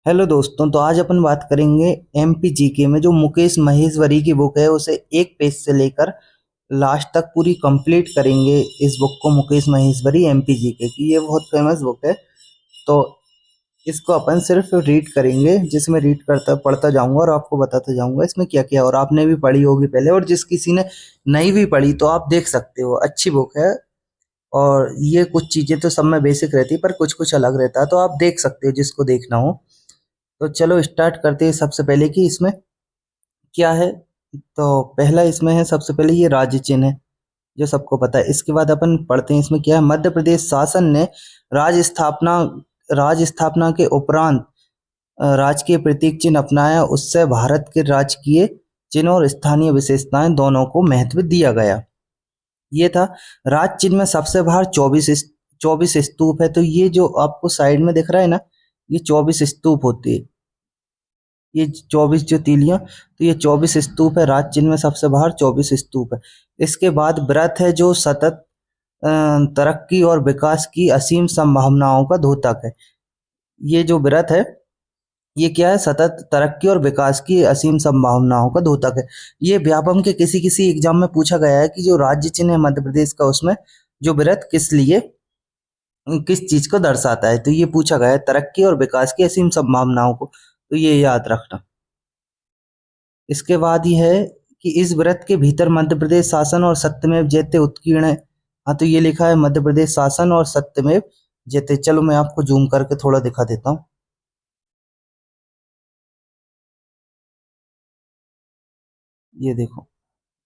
Hello दोस्तों, तो आज अपन बात करेंगे एमपी जीके में जो मुकेश महेश्वरी की बुक है उसे एक पेज से लेकर लास्ट तक पूरी कंप्लीट करेंगे। इस बुक को मुकेश महेश्वरी एमपी जीके की, ये बहुत फेमस बुक है। तो इसको अपन सिर्फ रीड करेंगे, जिसमें रीड करता पढ़ता जाऊंगा और आपको बताता जाऊंगा इसमें क्या क्या। और आपने भी पढ़ी होगी पहले, और जिस किसी ने नहीं भी पढ़ी तो आप देख सकते हो, अच्छी बुक है। और ये कुछ चीज़ें तो सब में बेसिक रहती है, पर कुछ कुछ अलग रहता है, तो आप देख सकते हो जिसको देखना हो। तो चलो स्टार्ट करते हैं। सबसे पहले कि इसमें क्या है, तो पहला इसमें है सबसे पहले ये राज्य चिन्ह है, जो सबको पता है। इसके बाद अपन पढ़ते हैं इसमें क्या है। मध्य प्रदेश शासन ने राज्य स्थापना राज्य स्थापना के उपरांत राजकीय प्रतीक चिन्ह अपनाया। उससे भारत के राजकीय चिन्ह और स्थानीय विशेषताएं दोनों को महत्व दिया गया। ये था राज चिन्ह में सबसे बाहर 24 स्तूप है। तो ये जो आपको साइड में दिख रहा है ना, ये 24 स्तूप होते हैं। ये 24 जो तीलियां, तो ये 24 स्तूप है। राज चिन्ह में सबसे बाहर 24 स्तूप है। इसके बाद व्रत है जो सतत तरक्की और विकास की असीम संभावनाओं का द्योतक है। ये जो व्रत है ये क्या है, सतत तरक्की और विकास की असीम संभावनाओं का द्योतक है। ये व्यापम के किसी किसी एग्जाम में पूछा गया है कि जो राज्य चिन्ह है मध्य प्रदेश का, उसमें जो व्रत किस लिए, किस चीज को दर्शाता है। तो ये पूछा गया है तरक्की और विकास की असीम संभावनाओं को, तो ये याद रखना। इसके बाद ही है कि इस व्रत के भीतर मध्य प्रदेश शासन और सत्यमेव जयते उत्कीर्ण है। हाँ, तो ये लिखा है मध्य प्रदेश शासन और सत्यमेव जयते। चलो मैं आपको जूम करके थोड़ा दिखा देता हूँ। ये देखो,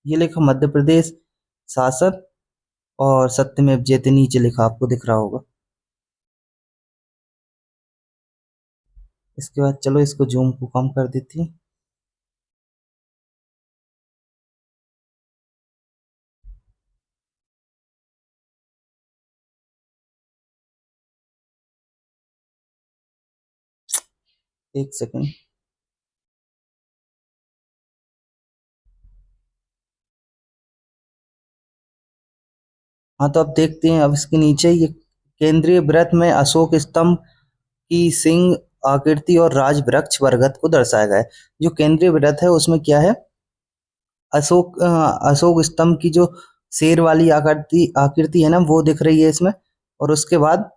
ये लिखा मध्य प्रदेश शासन और सत्यमेव जयते, नीचे लिखा आपको दिख रहा होगा। इसके बाद चलो इसको जूम को कम कर देती हूँ। एक सेकंड। हाँ, तो अब देखते हैं। अब इसके नीचे ये केंद्रीय व्रत में अशोक स्तंभ की सिंह आकृति और राज वृक्ष बरगद को दर्शाया गया है। जो केंद्रीय व्रत है उसमें क्या है, अशोक स्तंभ की जो शेर वाली आकृति आकृति है ना, वो दिख रही है इसमें। और उसके बाद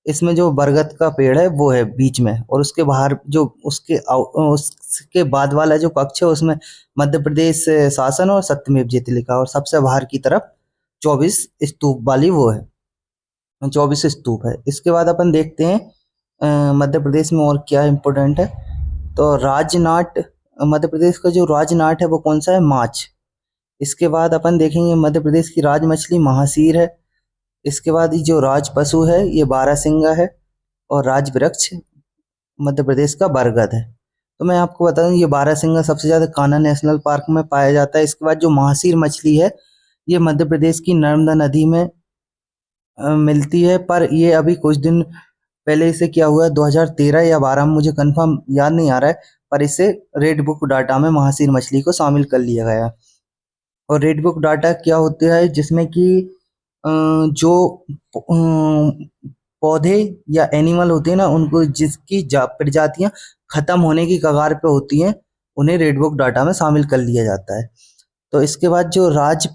इसमें जो बरगद का पेड़ है वो है बीच में, और उसके बाहर जो उसके बाद वाला जो कक्ष है उसमें मध्य प्रदेश शासन और सत्यमेव जयते लिखा, और सबसे बाहर की तरफ 24 स्तूप वाली वो है, 24 स्तूप है। इसके बाद अपन देखते हैं मध्य प्रदेश में और क्या इम्पोर्टेंट है। तो राजनाट, मध्य प्रदेश का जो राजनाट है वो कौन सा है, माछ। इसके बाद अपन देखेंगे मध्य प्रदेश की राज मछली महासीर है। इसके बाद ये जो राज पशु है ये बारहसिंगा है। और राज वृक्ष मध्य प्रदेश का बरगद है। तो मैं आपको बता दूं, ये बारहसिंगा सबसे ज्यादा कान्हा नेशनल पार्क में पाया जाता है। इसके बाद जो महासीर मछली है ये मध्य प्रदेश की नर्मदा नदी में मिलती है। पर ये अभी कुछ दिन पहले इसे क्या हुआ, 2013 या 12 में, मुझे कंफर्म याद नहीं आ रहा है, पर इसे रेड बुक डाटा में महासीर मछली को शामिल कर लिया गया है। और रेड बुक डाटा क्या होता है, जिसमें कि जो पौधे या एनिमल होते हैं ना, उनको जिसकी प्रजातियां खत्म होने की कगार पे होती हैं, उन्हें रेड बुक डाटा में शामिल कर लिया जाता है। तो इसके बाद जो राज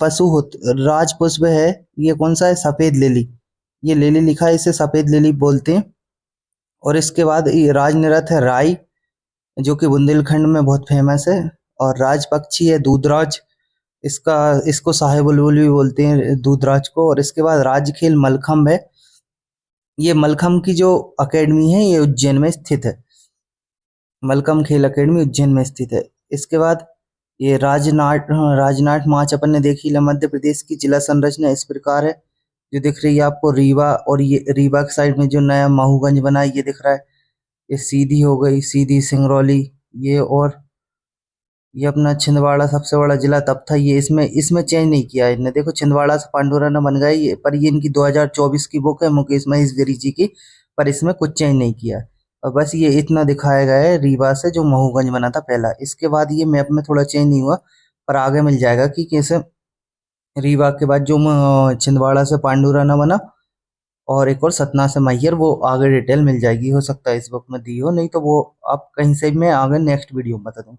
पुष्प है, ये कौन सा है, सफेद लिली। ये लिली लिखा है, इसे सफेद लिली बोलते हैं। और इसके बाद ये राजनिरथ है राई, जो कि बुंदेलखंड में बहुत फेमस है। और राज पक्षी है दूधराज, इसका इसको साहे बुलबुल भी बोलते हैं दूधराज को। और इसके बाद राजखेल मलखम्ब है। ये मलखम्ब की जो अकेडमी है ये उज्जैन में स्थित है। मलखम्ब खेल अकेडमी उज्जैन में स्थित है। इसके बाद ये राजनाट माच अपन ने देखी। मध्य प्रदेश की जिला संरचना इस प्रकार है, जो दिख रही है आपको रीवा, और ये रीवा के साइड में जो नया महूगंज बना है ये दिख रहा है। ये सीधी हो गई, सीधी सिंगरौली ये। और ये अपना छिंदवाड़ा सबसे बड़ा जिला तब था, ये इसमें चेंज नहीं किया है इनने। देखो छिंदवाड़ा से पांडुरा न बन गए ये, पर ये इनकी 2024 की बुक है मुकेश महेश्वरी जी की, पर इसमें कुछ चेंज नहीं किया है। और बस ये इतना दिखाया गया है रीवा से जो महूगंज बना था पहला। इसके बाद ये मैप में थोड़ा चेंज नहीं हुआ, पर आगे मिल जाएगा कि कैसे रीवा के बाद जो छिंदवाड़ा से पांडुरा न बना, और एक और सतना से मैहर, वो आगे डिटेल मिल जाएगी, हो सकता है इस बुक में दी हो, नहीं तो वो आप कहीं से मैं आगे नेक्स्ट वीडियो में बता दूँ।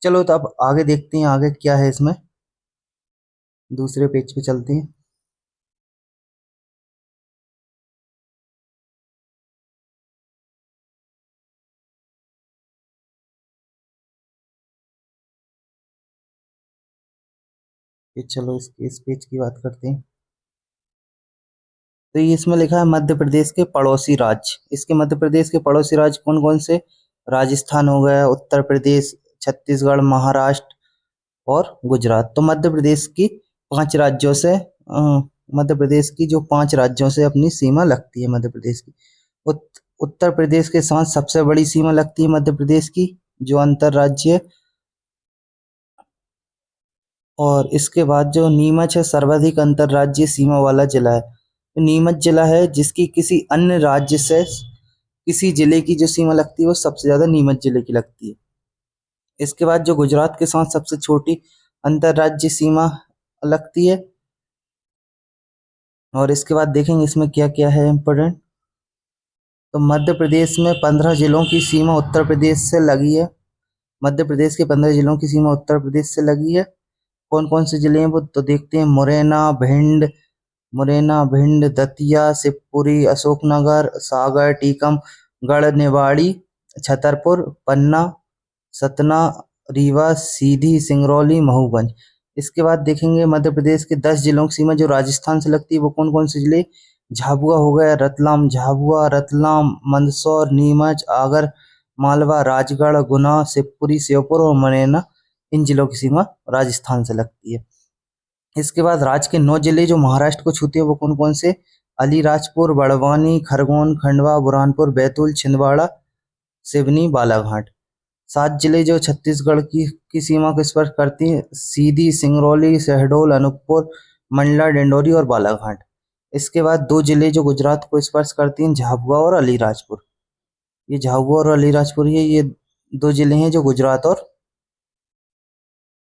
चलो तो अब आगे देखते हैं आगे क्या है इसमें, दूसरे पेज पे चलते हैं। ये चलो इस पेज की बात करते हैं। तो ये इसमें लिखा है मध्य प्रदेश के पड़ोसी राज्य। इसके मध्य प्रदेश के पड़ोसी राज्य कौन कौन से? राजस्थान हो गया, उत्तर प्रदेश, छत्तीसगढ़, महाराष्ट्र और गुजरात। तो मध्य प्रदेश की 5 राज्यों से मध्य प्रदेश की जो 5 राज्यों से अपनी सीमा लगती है मध्य प्रदेश की। उत्तर प्रदेश के साथ सबसे बड़ी सीमा लगती है मध्य प्रदेश की, जो अंतर्राज्यीय। और इसके बाद जो नीमच है, सर्वाधिक अंतर्राज्यीय सीमा वाला जिला है। तो नीमच जिला है जिसकी किसी अन्य राज्य से किसी जिले की जो सीमा लगती है वो सबसे ज्यादा नीमच जिले की लगती है। इसके बाद जो गुजरात के साथ सबसे छोटी अंतर्राज्यीय सीमा लगती है। और इसके बाद देखेंगे इसमें क्या क्या है इम्पोर्टेंट। तो मध्य प्रदेश में 15 जिलों की सीमा उत्तर प्रदेश से लगी है। मध्य प्रदेश के 15 जिलों की सीमा उत्तर प्रदेश से लगी है। कौन कौन से जिले हैं वो तो देखते हैं। मुरैना, भिंड, दतिया, शिवपुरी, अशोकनगर, सागर, टीकमगढ़, निवाड़ी, छतरपुर, पन्ना, सतना, रीवा, सीधी, सिंगरौली, महूगंज। इसके बाद देखेंगे मध्य प्रदेश के 10 जिलों की सीमा जो राजस्थान से लगती है वो कौन कौन से जिले। झाबुआ हो गया, रतलाम, मंदसौर, नीमच, आगर मालवा, राजगढ़, गुना, शिवपुरी, श्योपुर और मुरैना, इन जिलों की सीमा राजस्थान से लगती है। इसके बाद राज्य के 9 जिले जो महाराष्ट्र को छूते हैं वो कौन कौन से। अलीराजपुर, बड़वानी, खरगोन, खंडवा, बुरहानपुर, बैतूल, छिंदवाड़ा, सिवनी, बालाघाट। 7 जिले जो छत्तीसगढ़ की सीमा को स्पर्श करती हैं। सीधी, सिंगरौली, शहडोल, अनूपपुर, मंडला, डिंडोरी और बालाघाट। इसके बाद 2 जिले जो गुजरात को स्पर्श करती हैं, झाबुआ और अलीराजपुर। ये झाबुआ और अलीराजपुर ये 2 जिले हैं जो गुजरात और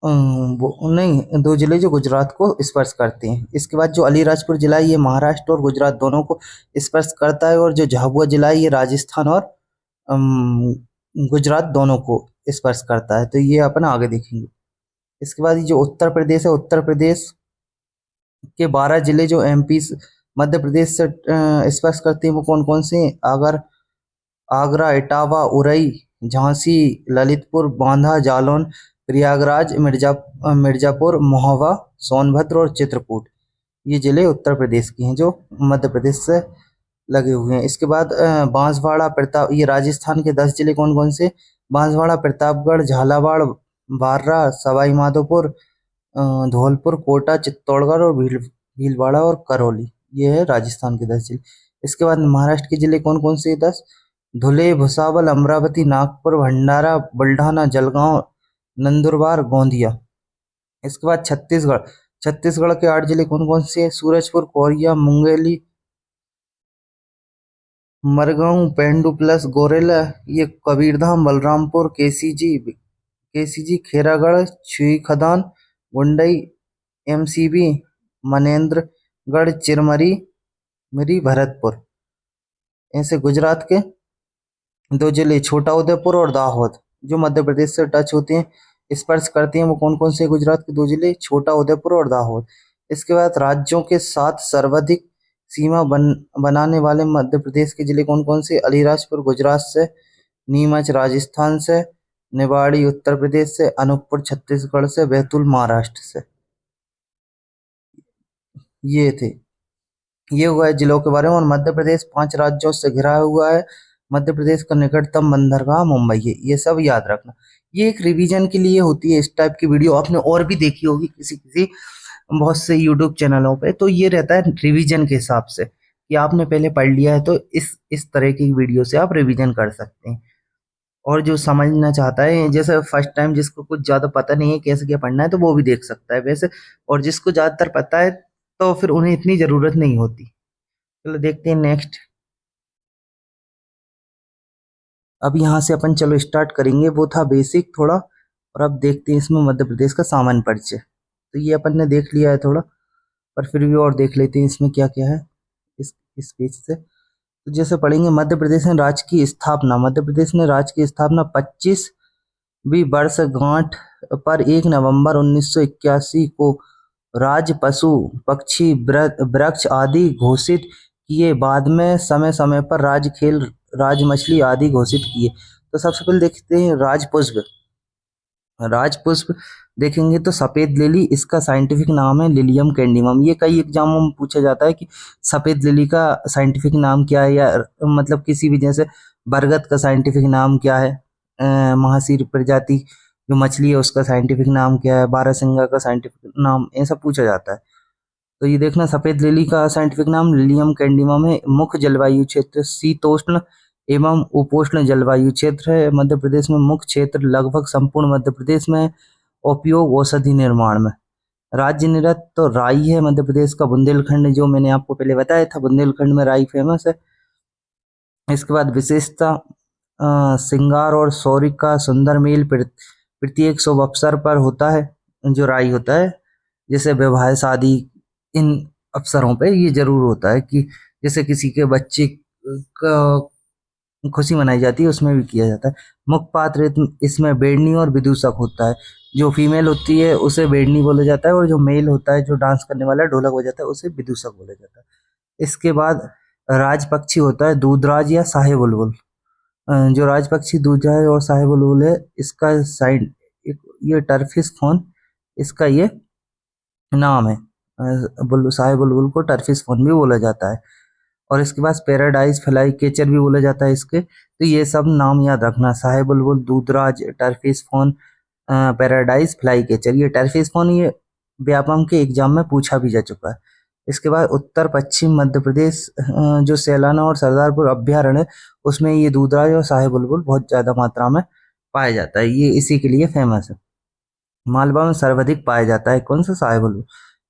वो नहीं, 2 जिले जो गुजरात को स्पर्श करते हैं। इसके बाद जो अलीराजपुर जिला है ये महाराष्ट्र और गुजरात दोनों को स्पर्श करता है। और जो झाबुआ जिला है ये राजस्थान और अम, गुजरात दोनों को स्पर्श करता है। तो ये अपन आगे देखेंगे। इसके बाद ये जो उत्तर प्रदेश है, उत्तर प्रदेश के 12 जिले जो एमपी मध्य प्रदेश से स्पर्श करते हैं वो कौन कौन से हैं? आगरा, इटावा, उरई, झांसी, ललितपुर, बांदा, जालौन, प्रयागराज, मिर्जापुर, महोबा, सोनभद्र और चित्रकूट। ये जिले उत्तर प्रदेश के हैं जो मध्य प्रदेश से लगे हुए हैं। इसके बाद बांसवाड़ा, प्रताप, ये राजस्थान के 10 जिले कौन कौन से। बांसवाड़ा, प्रतापगढ़, झालावाड़, बारह, सवाई माधोपुर, धौलपुर, कोटा, चित्तौड़गढ़ और भीलवाड़ा और करौली। ये है राजस्थान के 10 जिले। इसके बाद महाराष्ट्र के जिले कौन कौन से 10। धुले, भुसावल, अमरावती, नागपुर, भंडारा, बुल्ढाना, जलगांव, नंदुरबार, गोंदिया। इसके बाद छत्तीसगढ़ के 8 जिले कौन कौन से हैं। सूरजपुर, कोरिया, मुंगेली, मरगांव, पेंडू प्लस गोरेला, ये Kabirdham, Balrampur, KCG, Khairagarh, Chhuikhadan, Gandai, MCB, Manendragarh, Chirmiri, मिरी, भरतपुर। ऐसे गुजरात के 2 जिले छोटा उदेपुर और दाहोद जो मध्य प्रदेश से टच होते हैं, स्पर्श करते हैं, वो कौन कौन से गुजरात के 2 जिले छोटा उदेपुर और दाहोद। इसके बाद राज्यों के साथ सर्वाधिक सीमा बनाने वाले मध्य प्रदेश के जिले कौन कौन से। अलीराजपुर गुजरात से, नीमच राजस्थान से, निवाड़ी उत्तर प्रदेश से, अनूपपुर छत्तीसगढ़ से, बैतूल महाराष्ट्र से। ये थे, ये हुआ है जिलों के बारे में। और मध्य प्रदेश 5 राज्यों से घिरा हुआ है। मध्य प्रदेश का निकटतम बंदरगाह मुंबई है। ये सब याद रखना। ये एक रिवीजन के लिए होती है। इस टाइप की वीडियो आपने और भी देखी होगी किसी किसी बहुत से यूट्यूब चैनलों पे। तो ये रहता है रिवीजन के हिसाब से कि आपने पहले पढ़ लिया है तो इस तरह की वीडियो से आप रिवीजन कर सकते हैं। और जो समझना चाहता है, जैसे फर्स्ट टाइम जिसको कुछ ज़्यादा पता नहीं है कैसे क्या पढ़ना है, तो वो भी देख सकता है वैसे। और जिसको ज़्यादातर पता है तो फिर उन्हें इतनी ज़रूरत नहीं होती। चलो देखते हैं नेक्स्ट। अब यहाँ से अपन चलो स्टार्ट करेंगे। वो था बेसिक थोड़ा, और अब देखते हैं इसमें मध्य प्रदेश का सामान्य परिचय। तो ये अपन ने देख लिया है थोड़ा, पर फिर भी और देख लेते हैं इसमें क्या क्या है। इस पेज से। तो जैसे पढ़ेंगे मध्य प्रदेश ने राज्य की स्थापना, मध्य प्रदेश ने राज्य की स्थापना 25वीं वर्षगांठ पर 1 नवंबर 1981 को राज्य पशु पक्षी वृक्ष आदि घोषित किए। बाद में समय समय पर राज्य खेल राज्य मछली आदि घोषित किए। तो सबसे पहले देखते हैं राजपुष्प। राजपुष्प देखेंगे तो सफेद लिली, इसका साइंटिफिक नाम है लिलियम कैंडिमम। ये कई एग्जामों में पूछा जाता है कि सफेद लिली का साइंटिफिक नाम क्या है, या मतलब किसी भी जैसे बरगद का साइंटिफिक नाम क्या है, महासीर प्रजाति जो मछली है उसका साइंटिफिक नाम क्या है, बारहसिंगा का साइंटिफिक नाम, ऐसा पूछा जाता है। तो ये देखना सफेद लिली का साइंटिफिक नाम लिलियम कैंडिमम है। मुख्य जलवायु क्षेत्र शीतोष्ण एवं उपोष्ण जलवायु क्षेत्र है मध्य प्रदेश में। मुख्य क्षेत्र लगभग संपूर्ण मध्य प्रदेश में। उपयोग औषधि निर्माण में। राज्य नृत्य तो राई है मध्य प्रदेश का। बुंदेलखंड जो मैंने आपको पहले बताया था, बुंदेलखंड में राई फेमस है। इसके बाद विशेषता श्रृंगार और शौर्य का सुंदर मेल प्रत्येक शुभ अवसर पर होता है। जो राई होता है जैसे विवाह शादी इन अवसरों पे ये जरूर होता है कि जैसे किसी के बच्चे का खुशी मनाई जाती है उसमें भी किया जाता है। मुख्य पात्र इसमें बेड़नी और विदूषक होता है। जो फीमेल होती है उसे बेड़नी बोला जाता है और जो मेल होता है जो डांस करने वाला ढोलक बजाता है उसे विदूषक बोला जाता है। इसके बाद राज पक्षी होता है दूधराज या शाही बुलबुल। जो राज पक्षी दूधराज और शाही बुलबुल है इसका साइड ये टर्फिस फोन इसका ये नाम है। शाही बुलबुल को टर्फिस फोन भी बोला जाता है। और इसके बाद पैराडाइज फ्लाई कैचर भी बोला जाता है इसके। तो ये सब नाम याद रखना, शाही बुलबुल, दूधराज, टर्फिस फोन, पैराडाइज फ्लाई कैचर। ये टर्फिस फोन ये व्यापम के एग्जाम में पूछा भी जा चुका है। इसके बाद उत्तर पश्चिम मध्य प्रदेश जो सैलाना और सरदारपुर अभ्यारण्य है उसमें ये दूधराज और शाही बुलबुल बहुत ज़्यादा मात्रा में पाया जाता है, ये इसी के लिए फेमस है। मालवा में सर्वाधिक पाया जाता है कौन सा, शाही बुलबुल।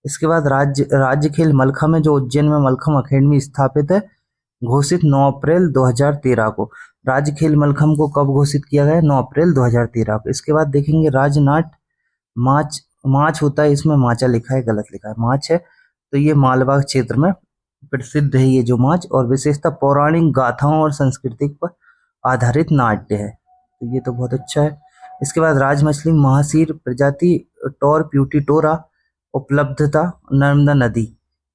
इसके बाद राज्य खेल मलखा में जो उज्जैन में मलखम अकेडमी स्थापित है, घोषित 9 अप्रैल 2013 को। राज्य खेल मलखम को कब घोषित किया गया है, 9 अप्रैल 2013 को। इसके बाद देखेंगे राजनाट माच, माच होता है इसमें माचा लिखा है, गलत लिखा है, माच है। तो ये मालवा क्षेत्र में प्रसिद्ध है ये जो माच। और विशेषता पौराणिक गाथाओं और संस्कृति पर आधारित नाट्य है, तो ये तो बहुत अच्छा है। इसके बाद राज मछली महासीर प्रजाति टोर प्यूटिटोरा उपलब्धता नर्मदा नदी,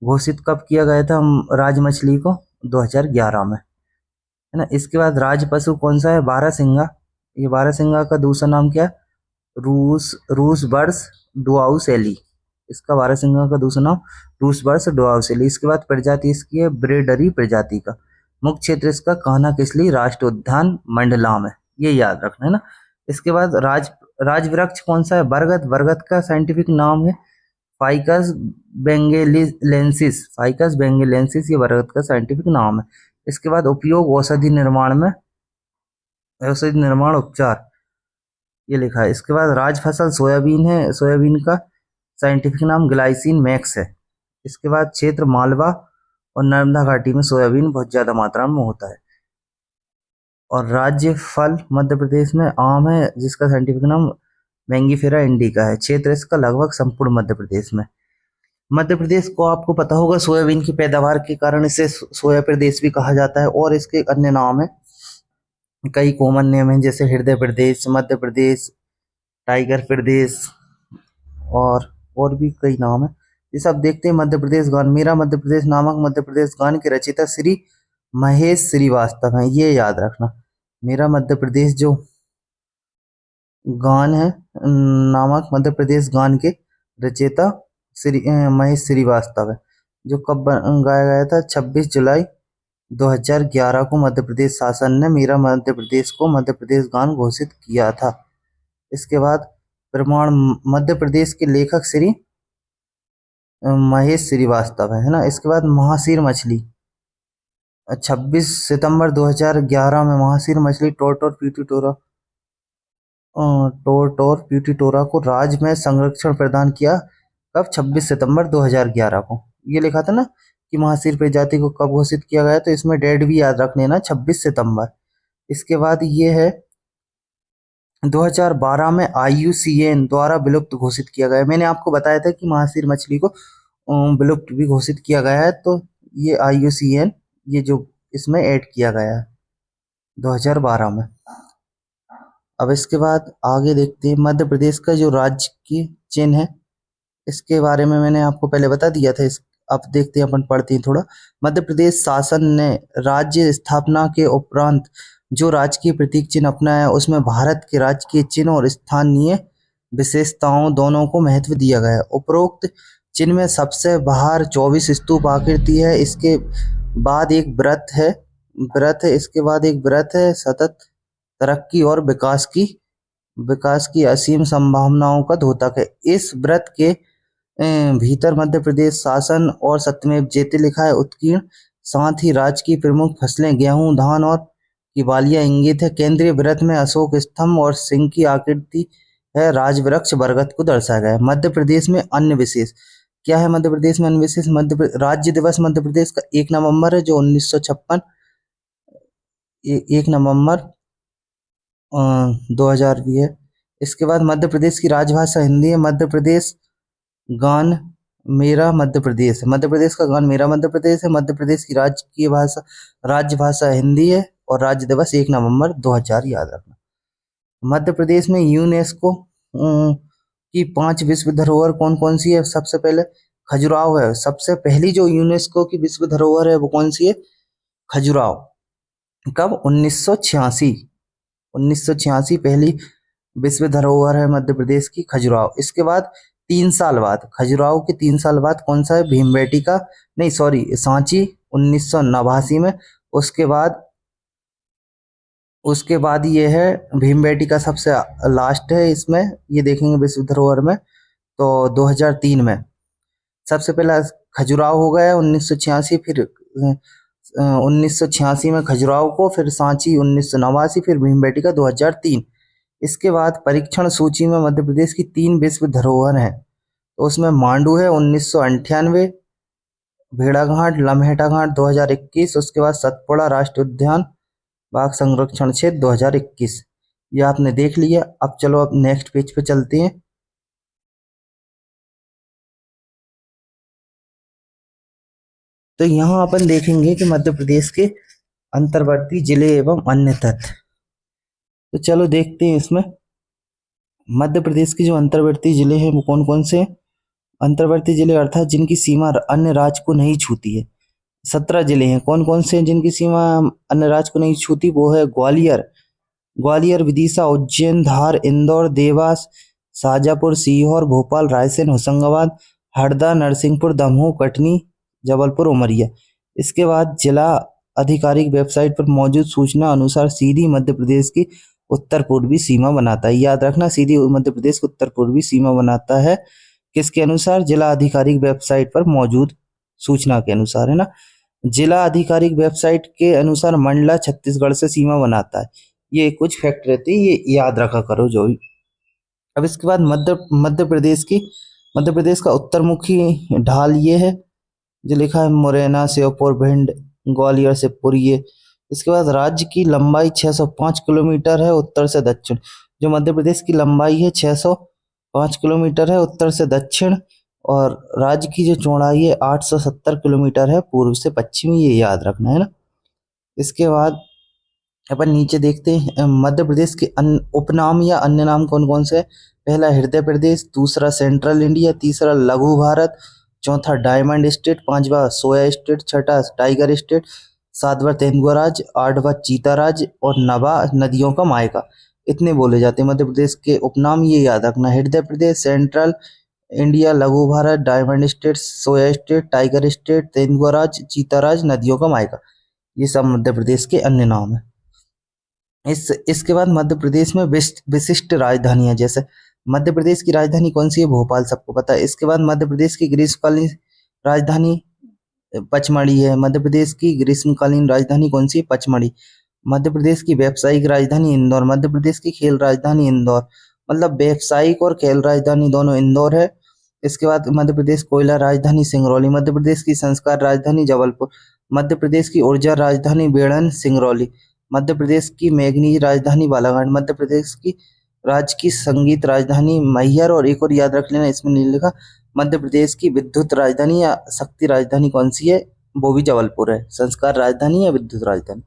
घोषित कब किया गया था राज मछली को, 2011 में, है ना। इसके बाद राज पशु कौन सा है, बारहसिंगा। ये बारहसिंगा का दूसरा नाम क्या है, रूस बर्ड्स डुआउसेली। इसका बारहसिंगा का दूसरा नाम रूस बर्ड्स डुआउसेली। इसके बाद प्रजाति इसकी है ब्रेडरी प्रजाति का। मुख्य क्षेत्र इसका कान्हा किसली राष्ट्रीय उद्यान मंडला में, ये याद रखना है ना। इसके बाद राज वृक्ष कौन सा है, बरगद। बरगद का साइंटिफिक नाम है फाइकस बेंगेलेंसिस। फाइकस बेंगेलेंसिस ये बरगद का साइंटिफिक नाम है। इसके बाद उपयोग औषधि निर्माण में, औषधि निर्माण उपचार ये लिखा है। इसके बाद राज फसल सोयाबीन है। सोयाबीन का साइंटिफिक नाम ग्लाइसिन मैक्स है। इसके बाद क्षेत्र मालवा और नर्मदा घाटी में सोयाबीन बहुत ज़्यादा मात्रा में होता है। और राज्य फल मध्य प्रदेश में आम है जिसका साइंटिफिक नाम मैंगीफेरा इंडिका है। क्षेत्र इसका लगभग संपूर्ण मध्य प्रदेश में। मध्य प्रदेश को आपको पता होगा सोयाबीन की पैदावार के कारण इसे सोया प्रदेश भी कहा जाता है। और इसके अन्य नाम है, कई कॉमन नेम हैं जैसे हृदय प्रदेश, मध्य प्रदेश, टाइगर प्रदेश और भी कई नाम है। ये सब देखते हैं। मध्य प्रदेश गान, मेरा मध्य प्रदेश नामक मध्य प्रदेश गान के रचयिता श्री महेश श्रीवास्तव हैं, ये याद रखना। मेरा मध्य प्रदेश जो गान है नामक मध्य प्रदेश गान के रचयिता श्री महेश श्रीवास्तव है। जो कब गाया गया था, 26 जुलाई 2011 को मध्य प्रदेश शासन ने मेरा मध्य प्रदेश को मध्य प्रदेश गान घोषित किया था। इसके बाद प्रमाण मध्य प्रदेश के लेखक श्री महेश श्रीवास्तव है ना। इसके बाद महासीर मछली 26 सितंबर 2011 में महासीर मछली टोरटोर प्यूटिटोरा को राज्य में संरक्षण प्रदान किया। कब, 26 सितंबर 2011 को। ये लिखा था ना कि महासीर प्रजाति को कब घोषित किया गया, तो इसमें डेट भी याद रख लेना, 26 सितंबर। इसके बाद ये है 2012 में IUCN द्वारा विलुप्त घोषित किया गया। मैंने आपको बताया था कि महासीर मछली को विलुप्त भी घोषित किया गया है, तो ये IUCN ये जो इसमें ऐड किया गया है 2012 में। अब इसके बाद आगे देखते हैं मध्य प्रदेश का जो राज्य की चिन्ह है, इसके बारे में मैंने आपको पहले बता दिया था। इस अब देखते हैं, अपन पढ़ते हैं थोड़ा। मध्य प्रदेश शासन ने राज्य स्थापना के उपरांत जो राजकीय प्रतीक चिन्ह अपनाया उसमें भारत के राजकीय चिन्ह और स्थानीय विशेषताओं दोनों को महत्व दिया गया है। उपरोक्त चिन्ह में सबसे बाहर 24 स्तूप आकृति है। इसके बाद एक व्रत है इसके बाद एक व्रत है सतत तरक्की और विकास की असीम संभावनाओं का द्योतक है। इस व्रत के भीतर मध्य प्रदेश शासन और सत्यमेव जयते लिखा है उत्कीर्ण। साथ ही राज्य की प्रमुख फसलें गेहूं, धान और की बालियां इंगित है। केंद्रीय वृत्त में अशोक स्तंभ और सिंह की आकृति है। राजवृक्ष बरगद को दर्शाया गया है। मध्य प्रदेश में अन्य विशेष क्या है? मध्य प्रदेश में अन्य विशेष राज्य दिवस मध्य प्रदेश का 1 नवंबर है, जो 1956 1 नवंबर 2000 भी है। इसके बाद मध्य प्रदेश की राजभाषा हिंदी है। मध्य प्रदेश गान मेरा मध्य प्रदेश है। मध्य प्रदेश का गान मेरा मध्य प्रदेश है। मध्य प्रदेश की राज्य भाषा हिंदी है। और राज्य दिवस 1 नवंबर 2000 याद रखना। मध्य प्रदेश में यूनेस्को की 5 विश्व धरोहर कौन कौन सी है? सबसे पहले खजुराहो है। सबसे पहली जो यूनेस्को की विश्व धरोहर है वो कौन सी है? खजुराहो। कब? 1986 पहली विश्व धरोहर है मध्य प्रदेश की खजुराहो। इसके बाद 3 साल बाद खजुराहो के 3 साल बाद कौन सा है? भीमबेटका नहीं सॉरी सांची 1989 में। उसके बाद ये है भीमबेटका सबसे लास्ट है इसमें, ये देखेंगे विश्व धरोहर में तो 2003 में। सबसे पहला खजुराहो हो गया 1986, फिर 1986 में खजुराहो को, फिर सांची 1989, फिर भीमबेटका 2003। इसके बाद परीक्षण सूची में मध्य प्रदेश की 3 विश्व धरोहर हैं। तो उसमें मांडू है 1998, भेड़ाघाट लम्हेटा घाट 2021, उसके बाद सतपुड़ा राष्ट्रीय उद्यान बाघ संरक्षण क्षेत्र 2021। ये आपने देख लिया। अब चलो अब नेक्स्ट पेज पे चलते हैं। तो यहाँ अपन देखेंगे कि मध्य प्रदेश के अंतर्वर्ती जिले एवं अन्य तथ्य। तो चलो देखते हैं इसमें मध्य प्रदेश के जो अंतर्वर्ती जिले हैं वो कौन कौन से हैं। अंतर्वर्ती जिले अर्थात जिनकी सीमा अन्य राज्य को नहीं छूती है। 17 जिले हैं। कौन कौन से हैं जिनकी सीमा अन्य राज्य को नहीं छूती? वो है ग्वालियर, विदिशा, उज्जैन, धार, इंदौर, देवास, शाजापुर, सीहोर, भोपाल, रायसेन, होशंगाबाद, हरदा, नरसिंहपुर, दमोह, कटनी, जबलपुर, उमरिया। इसके बाद जिला आधिकारिक वेबसाइट पर मौजूद सूचना अनुसार सीधी मध्य प्रदेश की उत्तर पूर्वी सीमा बनाता है। याद रखना, सीधी मध्य प्रदेश की उत्तर पूर्वी सीमा बनाता है। किसके अनुसार? जिला आधिकारिक वेबसाइट पर मौजूद सूचना के अनुसार, है ना। जिला आधिकारिक वेबसाइट के अनुसार मंडला छत्तीसगढ़ से सीमा बनाता है। ये कुछ फैक्ट रहते हैं, ये याद रखा करो जो भी। अब इसके बाद मध्य प्रदेश का उत्तरमुखी ढाल ये है जो लिखा है मुरैना, श्योपुर, भिंड, ग्वालियर से पुरी। इसके बाद राज्य की लंबाई 605 किलोमीटर है उत्तर से दक्षिण। जो मध्य प्रदेश की लंबाई है 605 किलोमीटर है उत्तर से दक्षिण। और राज्य की जो चौड़ाई है 870 किलोमीटर है पूर्व से पश्चिम। ये याद रखना है ना। इसके बाद अपन नीचे देखते हैं मध्य प्रदेश के उपनाम या अन्य नाम कौन कौन से हैं। पहला हृदय प्रदेश, दूसरा सेंट्रल इंडिया, तीसरा लघु भारत, चौथा डायमंड स्टेट, पांचवा सोया स्टेट, छठा टाइगर स्टेट, सातवां तेंदुआ राज्य, आठवां चीता राज्य और नवा नदियों का मायका। इतने बोले जाते हैं मध्य प्रदेश के उपनाम, ये याद रखना। हृदय प्रदेश, सेंट्रल इंडिया, लघु Bharat, diamond state, soya state, tiger state, तेंदुआ राज्य, चीता राज्य, नदियों का मायका। ये सब मध्य प्रदेश के अन्य नाम है। इसके बाद मध्य प्रदेश में विशिष्ट राजधानियां, जैसे मध्य प्रदेश की राजधानी कौन सी है? भोपाल, सबको पता है। इसके बाद मध्य प्रदेश की ग्रीष्मकालीन राजधानी पचमढ़ी है। मध्य प्रदेश की ग्रीष्मकालीन राजधानी कौन सी है? पचमढ़ी। मध्य प्रदेश की व्यावसायिक राजधानी इंदौर। मध्य प्रदेश की खेल राजधानी इंदौर। मतलब व्यावसायिक और खेल राजधानी दोनों इंदौर है। इसके बाद मध्य प्रदेश कोयला राजधानी सिंगरौली। मध्य प्रदेश की संस्कार राजधानी जबलपुर। मध्य प्रदेश की ऊर्जा राजधानी बेड़न सिंगरौली। मध्य प्रदेश की मैग्नीज राजधानी बालाघाट। मध्य प्रदेश की राज्य की संगीत राजधानी मैहर। और एक और याद रख लेना, इसमें नहीं लिखा, मध्य प्रदेश की विद्युत राजधानी या शक्ति राजधानी कौन सी है? वो भी जबलपुर है। संस्कार राजधानी या विद्युत राजधानी।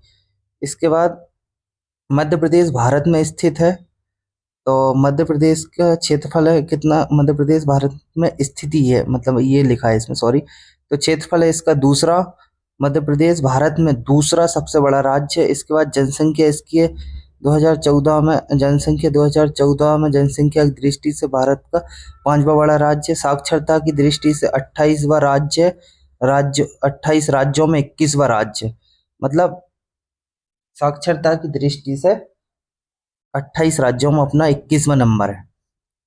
इसके बाद मध्य प्रदेश भारत में स्थित है, तो मध्य प्रदेश का क्षेत्रफल है कितना, मध्य प्रदेश भारत में स्थिति है, मतलब ये लिखा है इसमें, सॉरी। तो क्षेत्रफल है इसका दूसरा, मध्य प्रदेश भारत में दूसरा सबसे बड़ा राज्य है। इसके बाद जनसंख्या इसकी है 2014 में, जनसंख्या की दृष्टि से भारत का 5वां बड़ा राज्य है। साक्षरता की दृष्टि से 28वां राज्य है, 28 राज्यों में 21वां राज्य है। मतलब साक्षरता की दृष्टि से 28 राज्यों में अपना 21वां नंबर है।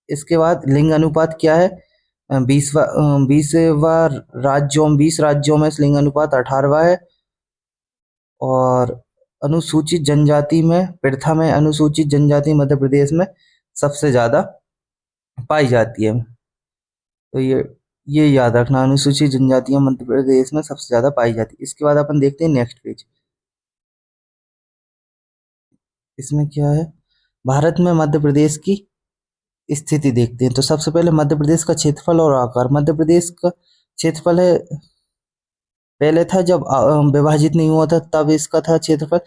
इसके बाद लिंग अनुपात क्या है, 20 राज्यों में लिंग अनुपात 18वां है। और अनुसूचित जनजाति में, प्रथा में अनुसूचित जनजाति मध्य प्रदेश में सबसे ज्यादा पाई जाती है। तो ये याद रखना, अनुसूचित जनजातियां मध्य प्रदेश में सबसे ज्यादा पाई जाती है। इसके बाद अपन देखते हैं नेक्स्ट पेज। इसमें क्या है, भारत में मध्य प्रदेश की स्थिति देखते हैं। तो सबसे पहले मध्य प्रदेश का क्षेत्रफल और आकार। मध्य प्रदेश का क्षेत्रफल है, पहले था जब विभाजित नहीं हुआ था तब इसका था क्षेत्रफल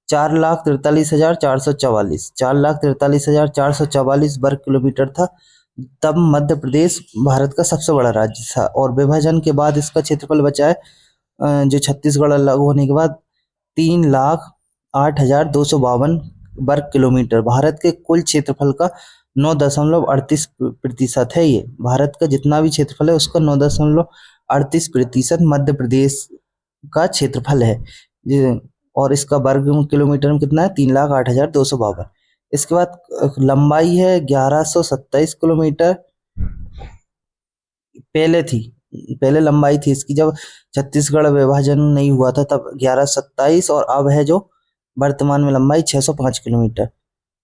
4,43,444, 4,43,444 वर्ग किलोमीटर था। तब मध्य प्रदेश भारत का सबसे बड़ा राज्य था। और विभाजन के बाद इसका क्षेत्रफल बचा है, जो छत्तीसगढ़ अलग होने के बाद, 3,08,252 वर्ग किलोमीटर। भारत के कुल क्षेत्रफल का 9.38% है। ये भारत का जितना भी क्षेत्रफल है उसका 9.38% मध्य प्रदेश का क्षेत्रफल है। और इसका वर्ग किलोमीटर में कितना है, 3,08,252। इसके बाद लंबाई है 1127 किलोमीटर, पहले लंबाई थी इसकी जब छत्तीसगढ़ विभाजन नहीं हुआ था तब 1127, और अब है जो वर्तमान में लंबाई 605 किलोमीटर।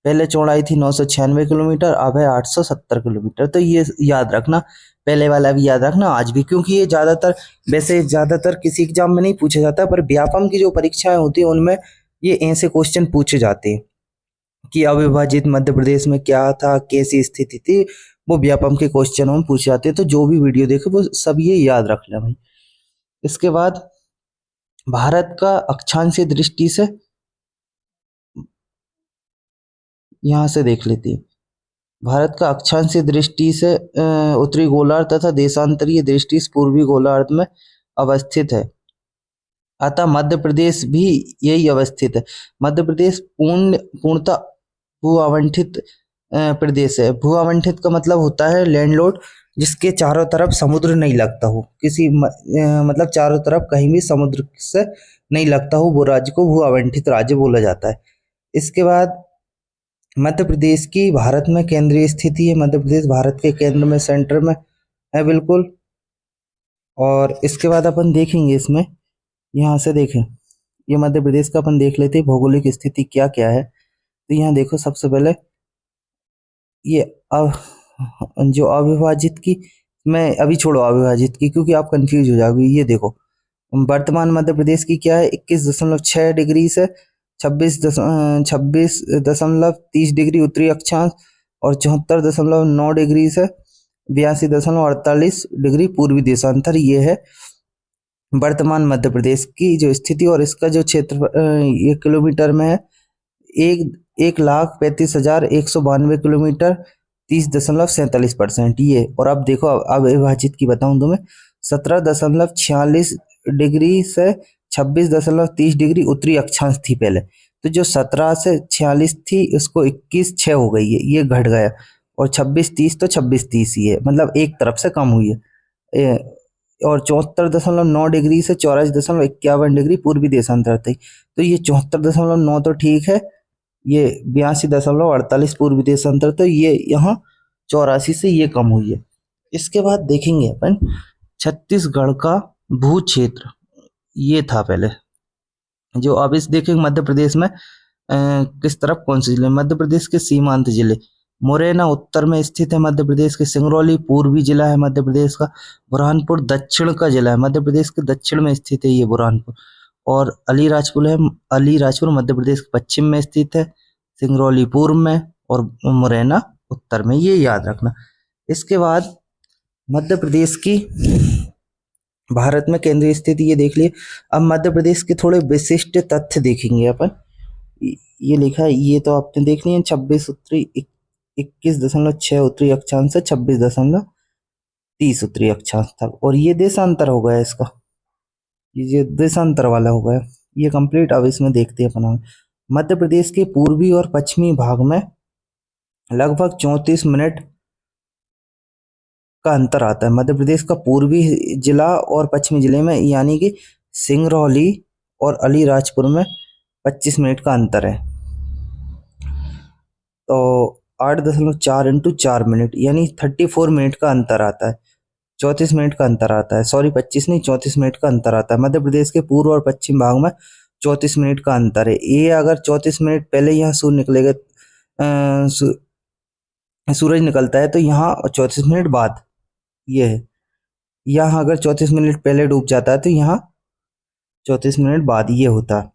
पहले चौड़ाई थी 996 किलोमीटर, अब है 870 किलोमीटर। तो ये याद रखना, पहले वाला भी याद रखना आज भी, क्योंकि ये ज्यादातर किसी एग्जाम में नहीं पूछा जाता, पर व्यापम की जो परीक्षाएं होती है उनमें ये ऐसे क्वेश्चन पूछे जाते हैं कि अविभाजित मध्य प्रदेश में क्या था, कैसी स्थिति थी, वो व्यापम के क्वेश्चनों में पूछे जाते हैं। तो जो भी वीडियो देखे वो सब ये याद रख लें भाई। इसके बाद भारत का अक्षांशीय दृष्टि से, यहाँ से देख लेते हैं, भारत का अक्षांशीय दृष्टि से उत्तरी गोलार्ध तथा देशांतरीय दृष्टि से पूर्वी गोलार्ध में अवस्थित है। अतः मध्य प्रदेश भी यही अवस्थित है। मध्य प्रदेश पूर्णतः भू आवंटित प्रदेश है। भू आवंटित का मतलब होता है लैंडलॉर्ड, जिसके चारों तरफ समुद्र नहीं लगता हो, मतलब चारों तरफ कहीं भी समुद्र से नहीं लगता हो, वो राज्य को भू आवंटित राज्य बोला जाता है। इसके बाद मध्य प्रदेश की भारत में केंद्रीय स्थिति है। मध्य प्रदेश भारत के केंद्र में, सेंटर में है बिल्कुल। और इसके बाद अपन देखेंगे इसमें, यहाँ से देखें, ये मध्य प्रदेश का अपन देख लेते हैं भौगोलिक स्थिति क्या क्या है। तो यहाँ देखो, सबसे पहले ये जो अविभाजित की, मैं अभी छोड़ो अविभाजित की क्योंकि आप कंफ्यूज हो जाओगे। ये देखो वर्तमान मध्य प्रदेश की क्या है, 21.6 डिग्री से 26.30 डिग्री उत्तरी अक्षांश, और 74.9 डिग्री से 82.48 डिग्री पूर्वी देशांतर। ये है वर्तमान मध्य प्रदेश की जो स्थिति। और इसका जो क्षेत्र ये किलोमीटर में है, 1,35,192 किलोमीटर, 30.47% ये। और अब देखो, अब विभाजित की बताऊं तुम्हें, 17.46 डिग्री से 26.30 डिग्री उत्तरी अक्षांश थी पहले। तो जो 17 से 46 थी उसको 21.6 हो गई है, ये घट गया। और 26.30 तो 26.30 ही है, मतलब एक तरफ से कम हुई है। और 74.9 डिग्री से 84.51 डिग्री पूर्वी देशांतर थी। तो ये 74.9 तो ठीक है, ये 82.48 पूर्वी देशांतर, तो ये यहाँ 84 से ये कम हुई है। इसके बाद देखेंगे अपन छत्तीसगढ़ का भू क्षेत्र, ये था पहले जो। अब इस देखेंगे मध्य प्रदेश में किस तरफ कौन से जिले, मध्य प्रदेश के सीमांत जिले, मुरैना उत्तर में स्थित है मध्य प्रदेश के, सिंगरौली पूर्वी जिला है मध्य प्रदेश का, बुरहानपुर दक्षिण का जिला है, मध्य प्रदेश के दक्षिण में स्थित है ये बुरहानपुर। और अलीराजपुर मध्य प्रदेश के पश्चिम में स्थित है, सिंगरौली पूर्व में और मुरैना उत्तर में, ये याद रखना। इसके बाद मध्य प्रदेश की भारत में केंद्रीय स्थिति ये देख लिए। अब मध्य प्रदेश के थोड़े विशिष्ट तथ्य देखेंगे अपन। ये लिखा है, ये तो आपने देख लिया, 26 उत्तरी 21.6 उत्तरी अक्षांश से 26.30 उत्तरी अक्षांश तक, और ये देशांतर हो गया इसका, ये देशांतर वाला हो गया ये कंप्लीट। अब इसमें देखते हैं अपन। मध्य प्रदेश के पूर्वी और पश्चिमी भाग में लगभग 34 मिनट का अंतर आता है। मध्य प्रदेश का पूर्वी जिला और पश्चिमी जिले में यानी कि सिंगरौली और अलीराजपुर में 25 मिनट का अंतर है। तो 8.4 इंटू 4 मिनट यानी 34 मिनट का अंतर आता है, 34 मिनट का अंतर आता है। सॉरी 25 नहीं, 34 मिनट का अंतर आता है। मध्य प्रदेश के पूर्व और पश्चिम भाग में 34 मिनट का अंतर है। ये अगर 34 मिनट पहले यहाँ सूर्य निकलेगा, सूरज निकलता है, तो यहाँ 34 मिनट बाद ये है। यहाँ अगर 34 मिनट पहले डूब जाता है तो यहाँ 34 मिनट बाद ये होता है।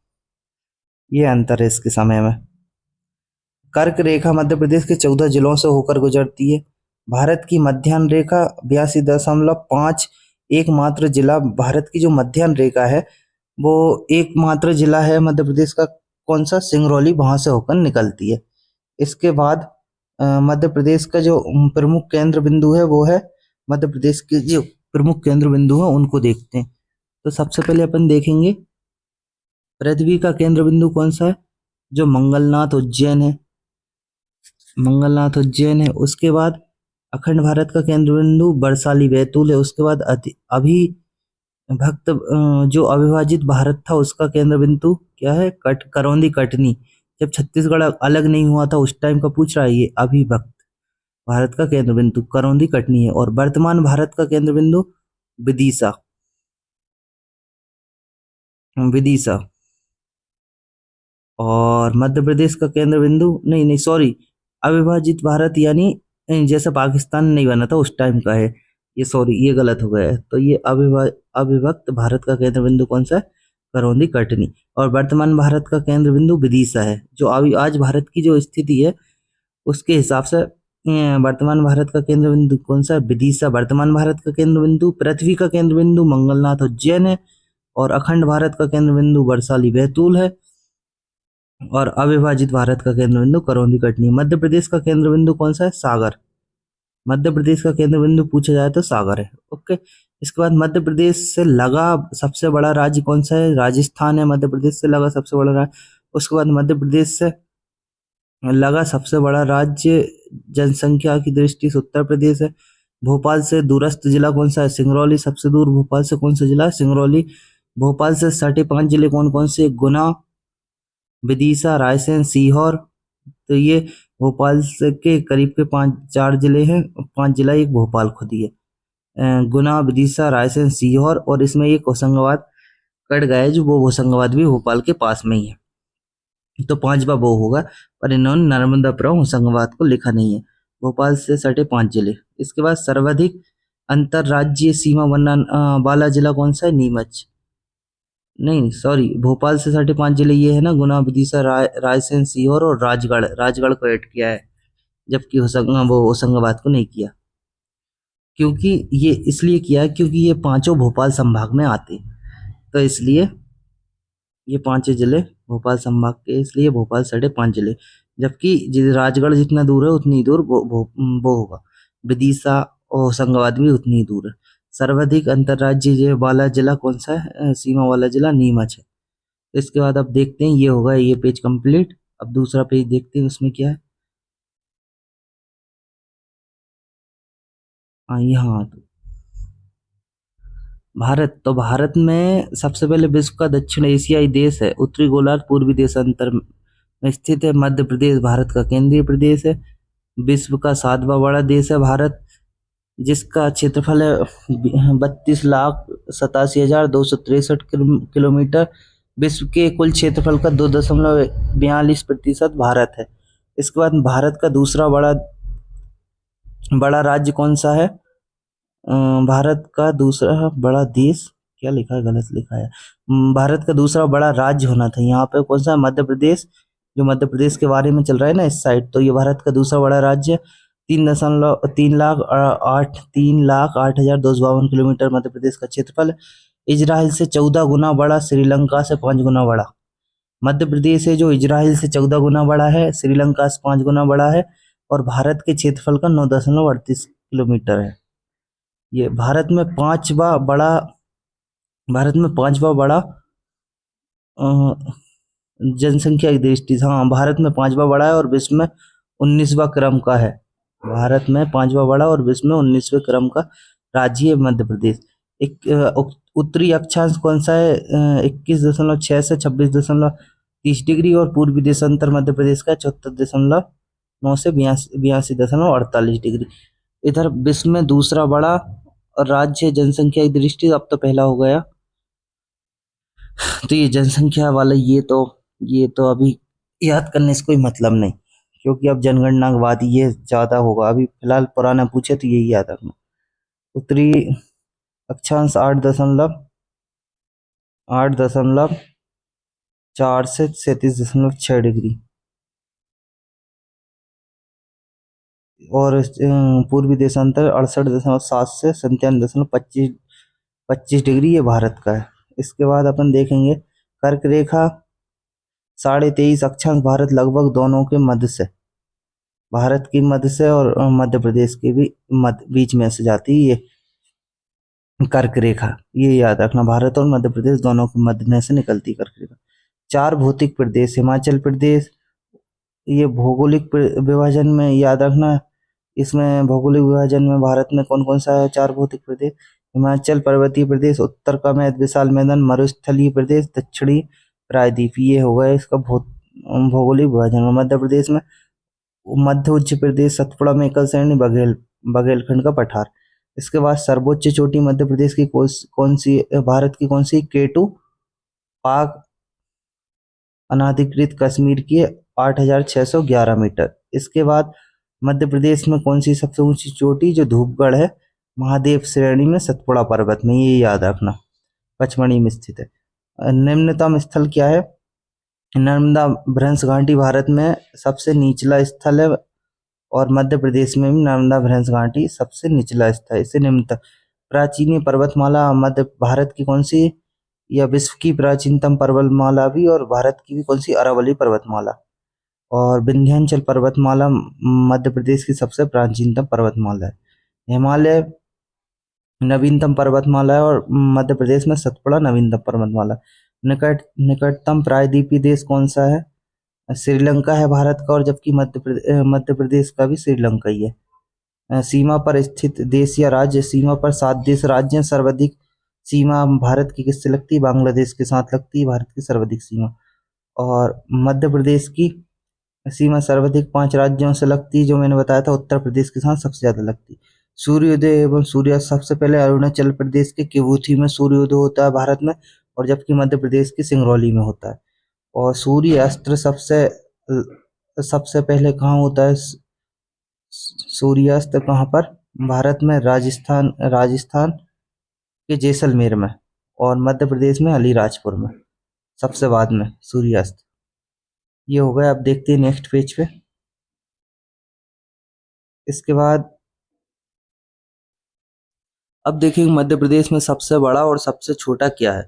ये अंतर है इसके समय में। कर्क रेखा मध्य प्रदेश के 14 जिलों से होकर गुजरती है। भारत की मध्याह्न रेखा 82.5, एकमात्र जिला भारत की जो मध्याह्न रेखा है वो एकमात्र जिला है मध्य प्रदेश का, कौन सा, सिंगरौली, वहां से होकर निकलती है। इसके बाद मध्य प्रदेश का जो प्रमुख केंद्र बिंदु है वो है, मध्य प्रदेश के जो प्रमुख केंद्र बिंदु है उनको देखते हैं। तो सबसे पहले अपन देखेंगे पृथ्वी का केंद्र बिंदु कौन सा है, जो मंगलनाथ उज्जैन है, मंगलनाथ उज्जैन है। उसके बाद अखंड भारत का केंद्र बिंदु बरसाली बैतूल है। उसके बाद अभी भक्त जो अविभाजित भारत था उसका केंद्र बिंदु क्या है, करौंदी कटनी। जब छत्तीसगढ़ अलग नहीं हुआ था उस टाइम का पूछ रहा है ये। अविभक्त भारत का केंद्र बिंदु करौंदी कटनी है। और वर्तमान भारत का केंद्र बिंदु विदिशा, विदिशा। और मध्य प्रदेश का केंद्र बिंदु, नहीं नहीं सॉरी, अविभाजित भारत यानी जैसा पाकिस्तान नहीं बना था उस टाइम का है ये, सॉरी ये गलत हो गया है। तो ये अविभक्त भारत का केंद्र बिंदु कौन सा है, करौंदी कटनी। और वर्तमान भारत का केंद्र बिंदु विदिशा है। जो अभी आज भारत की जो स्थिति है उसके हिसाब से वर्तमान भारत का केंद्र बिंदु कौन सा है, विदिशा। वर्तमान भारत का केंद्र बिंदु, पृथ्वी का केंद्र बिंदु मंगलनाथ उज्जैन है। और अखंड भारत का केंद्र बिंदु बरसाली बैतूल है। और अविभाजित भारत का केंद्र बिंदु करौंदी कटनी। मध्य प्रदेश का केंद्र बिंदु कौन सा है, सागर। मध्य प्रदेश का केंद्र बिंदु पूछा जाए तो सागर है। ओके। इसके बाद मध्य प्रदेश से लगा सबसे बड़ा राज्य कौन सा है, राजस्थान है। मध्य प्रदेश से लगा सबसे बड़ा राज्य। उसके बाद मध्य प्रदेश से लगा सबसे बड़ा राज्य जनसंख्या की दृष्टि से उत्तर प्रदेश है। भोपाल से दूरस्थ जिला कौन सा है, सिंगरौली। सबसे दूर भोपाल से कौन सा जिला है, सिंगरौली। भोपाल से सटे 5 जिले कौन कौन से, गुना, विदिशा, रायसेन, सीहोर। तो ये भोपाल से के करीब के 4 जिले हैं, 5 जिला, एक भोपाल खुद ही है। गुना, विदिशा, रायसेन, सीहोर। और इसमें एक होशंगाबाद कट गया है, जो वो होशंगाबाद भी भोपाल के पास में ही है। तो 5वां वो होगा, पर इन्होंने नर्मदापुरम होशंगाबाद को लिखा नहीं है। भोपाल से सटे 5 जिले। इसके बाद सर्वाधिक अंतरराज्यीय सीमा वाला जिला कौन सा है, नीमच। नहीं सॉरी, भोपाल से सटे 5 जिले ये है ना, गुना, विदिशा, रायसेन, सीहोर और राजगढ़। राजगढ़ को ऐड किया है, जबकि होशंगाबाद को नहीं किया। क्योंकि ये इसलिए किया है क्योंकि ये पांचों भोपाल संभाग में आते हैं, तो इसलिए ये 5 जिले भोपाल संभाग के, इसलिए भोपाल सटे 5 जिले। जबकि राजगढ़ जितना दूर है उतनी दूर वो होगा विदिशा, और होशंगाबाद भी उतनी ही दूर है। सर्वाधिक अंतर्राज्यीय वाला जिला कौन सा है, सीमा वाला जिला नीमच है। तो इसके बाद अब देखते हैं, ये होगा ये पेज कंप्लीट। अब दूसरा पेज देखते हैं उसमें क्या है। हाँ यहाँ तो भारत, तो भारत में सबसे पहले विश्व का दक्षिण एशियाई देश है, उत्तरी गोलार्ध पूर्वी देशांतर में स्थित है। मध्य प्रदेश भारत का केंद्रीय प्रदेश है। विश्व का 7वां बड़ा देश है भारत, जिसका क्षेत्रफल है 32,87,263 किलोमीटर। विश्व के कुल क्षेत्रफल का 2.42% भारत है। इसके बाद भारत का दूसरा बड़ा बड़ा राज्य कौन सा है, भारत का दूसरा बड़ा देश, क्या लिखा है, गलत लिखा है। भारत का दूसरा बड़ा राज्य होना था, यहाँ पे कौन सा, मध्य प्रदेश। जो मध्य प्रदेश के बारे में चल रहा है ना इस साइड, तो ये भारत का दूसरा बड़ा राज्य। 3,08,252 मध्य प्रदेश का क्षेत्रफल। इजराइल से 14 गुना बड़ा, श्रीलंका से 5 गुना बड़ा। मध्य प्रदेश है जो इजराइल से 14 गुना बड़ा है, श्रीलंका से 5 गुना बड़ा है और भारत के क्षेत्रफल का 9.38 किलोमीटर है। ये भारत में पांचवा बड़ा जनसंख्या की दृष्टि से, हाँ, भारत में पांचवा बड़ा है और विश्व में 19वां क्रम का है। भारत में पांचवा बड़ा और विश्व में 19वें क्रम का राज्य है मध्य प्रदेश। एक उत्तरी अक्षांश कौन सा है? 21.6 से 26.30 डिग्री और पूर्वी देशांतर मध्य प्रदेश का 74.9 से 82.48 डिग्री। इधर विश्व में दूसरा बड़ा राज्य जनसंख्या की दृष्टि से, अब तो पहला हो गया। तो ये जनसंख्या वाला ये तो अभी याद करने से कोई मतलब नहीं, क्योंकि अब जनगणना के बाद ये ज्यादा होगा। अभी फिलहाल पुराना पूछे तो यही याद रखना। उत्तरी अक्षांश 8.4 से 37.6 डिग्री और पूर्वी देशांतर 68.7 से 97.25 डिग्री ये भारत का है। इसके बाद अपन देखेंगे कर्क रेखा 23.5 अक्षांश भारत लगभग दोनों के मध्य से, भारत की मध्य से और मध्य प्रदेश के भी बीच में से जाती है ये कर्क रेखा। ये याद रखना, भारत और मध्य प्रदेश दोनों के मध्य में से निकलती कर्क रेखा। 4 भौतिक प्रदेश, हिमाचल प्रदेश, ये भौगोलिक विभाजन में याद रखना। इसमें भौगोलिक विभाजन में भारत में कौन कौन सा है? 4 भौतिक प्रदेश, हिमाचल पर्वतीय प्रदेश, उत्तर का विशाल मैदान, मरुस्थलीय प्रदेश, दक्षिणी प्रायद्वीप। ये हो गया इसका भौगोलिक विभाजन। मध्य प्रदेश में मध्य उच्च प्रदेश, सतपुड़ा में एकल श्रेणी, बघेलखंड का पठार। इसके बाद सर्वोच्च चोटी मध्य प्रदेश की कौन सी? भारत की कौन सी? केटू। पाक अनाधिकृत कश्मीर की 8,611 मीटर। इसके बाद मध्य प्रदेश में कौन सी सबसे ऊंची चोटी? जो धूपगढ़ है, महादेव श्रेणी में, सतपुड़ा पर्वत में। ये याद रखना, पचमढ़ी में स्थित है। निम्नतम स्थल क्या है? नर्मदा भ्रंश घाटी भारत में सबसे निचला स्थल है और मध्य प्रदेश में भी नर्मदा भ्रंश घाटी सबसे निचला स्थल है। इसे निम्नतम प्राचीन पर्वतमाला मध्य भारत की कौन सी? या विश्व की प्राचीनतम पर्वतमाला भी, और भारत की भी कौन सी? अरावली पर्वतमाला। और विंध्याचल पर्वतमाला मध्य प्रदेश की सबसे प्राचीनतम पर्वतमाला है। हिमालय नवीनतम पर्वतमाला है और मध्य प्रदेश में सतपुड़ा नवीनतम पर्वतमाला। निकटतम प्रायद्वीपीय देश कौन सा है? श्रीलंका है भारत का, और जबकि मध्य प्रदेश का भी श्रीलंका ही है। सीमा पर स्थित देश या राज्य, सीमा पर 7 देश राज्य हैं। सर्वाधिक सीमा भारत की किससे लगती है? बांग्लादेश के साथ लगती है भारत की सर्वाधिक सीमा। और मध्य प्रदेश की सीमा सर्वाधिक 5 राज्यों से लगती है, जो मैंने बताया था, उत्तर प्रदेश के साथ सबसे ज्यादा लगती है। सूर्योदय एवं सूर्यास्त सबसे पहले अरुणाचल प्रदेश के केवुथी में सूर्योदय होता है भारत में, और जबकि मध्य प्रदेश की सिंगरौली में होता है। और सूर्यास्त सबसे पहले कहाँ होता है? सूर्यास्त कहाँ पर? भारत में राजस्थान के जैसलमेर में, और मध्य प्रदेश में अलीराजपुर में सबसे बाद में सूर्यास्त। ये हो गया। अब देखते हैं नेक्स्ट पेज पे। इसके बाद अब देखेंगे मध्य प्रदेश में सबसे बड़ा और सबसे छोटा क्या है।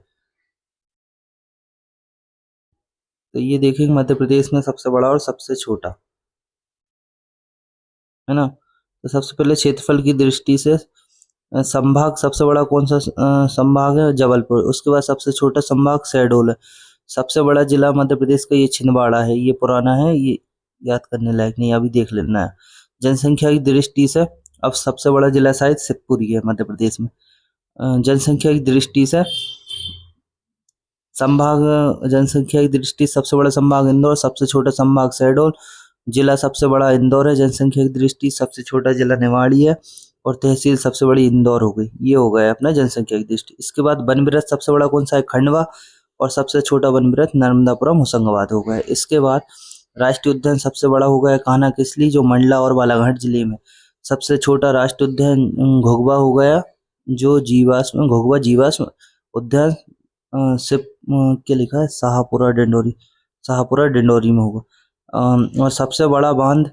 तो ये देखेंगे मध्य प्रदेश में सबसे बड़ा और सबसे छोटा, है ना। तो सबसे पहले क्षेत्रफल की दृष्टि से संभाग सबसे बड़ा कौन सा संभाग है? जबलपुर। उसके बाद सबसे छोटा संभाग शहडोल है। सबसे बड़ा जिला मध्य प्रदेश का ये छिंदवाड़ा है। ये पुराना है, ये याद करने लायक नहीं, अभी देख लेना है। जनसंख्या की दृष्टि से अब सबसे बड़ा जिला शायद शिवपुरी है मध्य प्रदेश में। जनसंख्या की दृष्टि से जनसंख्या की दृष्टि सबसे बड़ा संभाग इंदौर, सबसे छोटा संभाग शहडोल। जिला सबसे बड़ा इंदौर है, जनसंख्या की दृष्टि सबसे छोटा जिला निवाड़ी है, और तहसील सबसे बड़ी इंदौर हो गई। ये हो गया अपना जनसंख्या की दृष्टि। इसके बाद वन वृत्त सबसे बड़ा कौन सा है? खंडवा, और सबसे छोटा वन वृत्त नर्मदापुरम होशंगाबाद हो गया। इसके बाद राष्ट्रीय उद्यान सबसे बड़ा हो गया कान्हा किसली, जो मंडला और बालाघाट जिले में। सबसे छोटा राष्ट्रीय उद्यान घोघबा हो गया, जो घोघबा जीवाश्म उद्यान सिर्फ क्या लिखा है? शाहपुरा डिंडोरी में होगा। और सबसे बड़ा बांध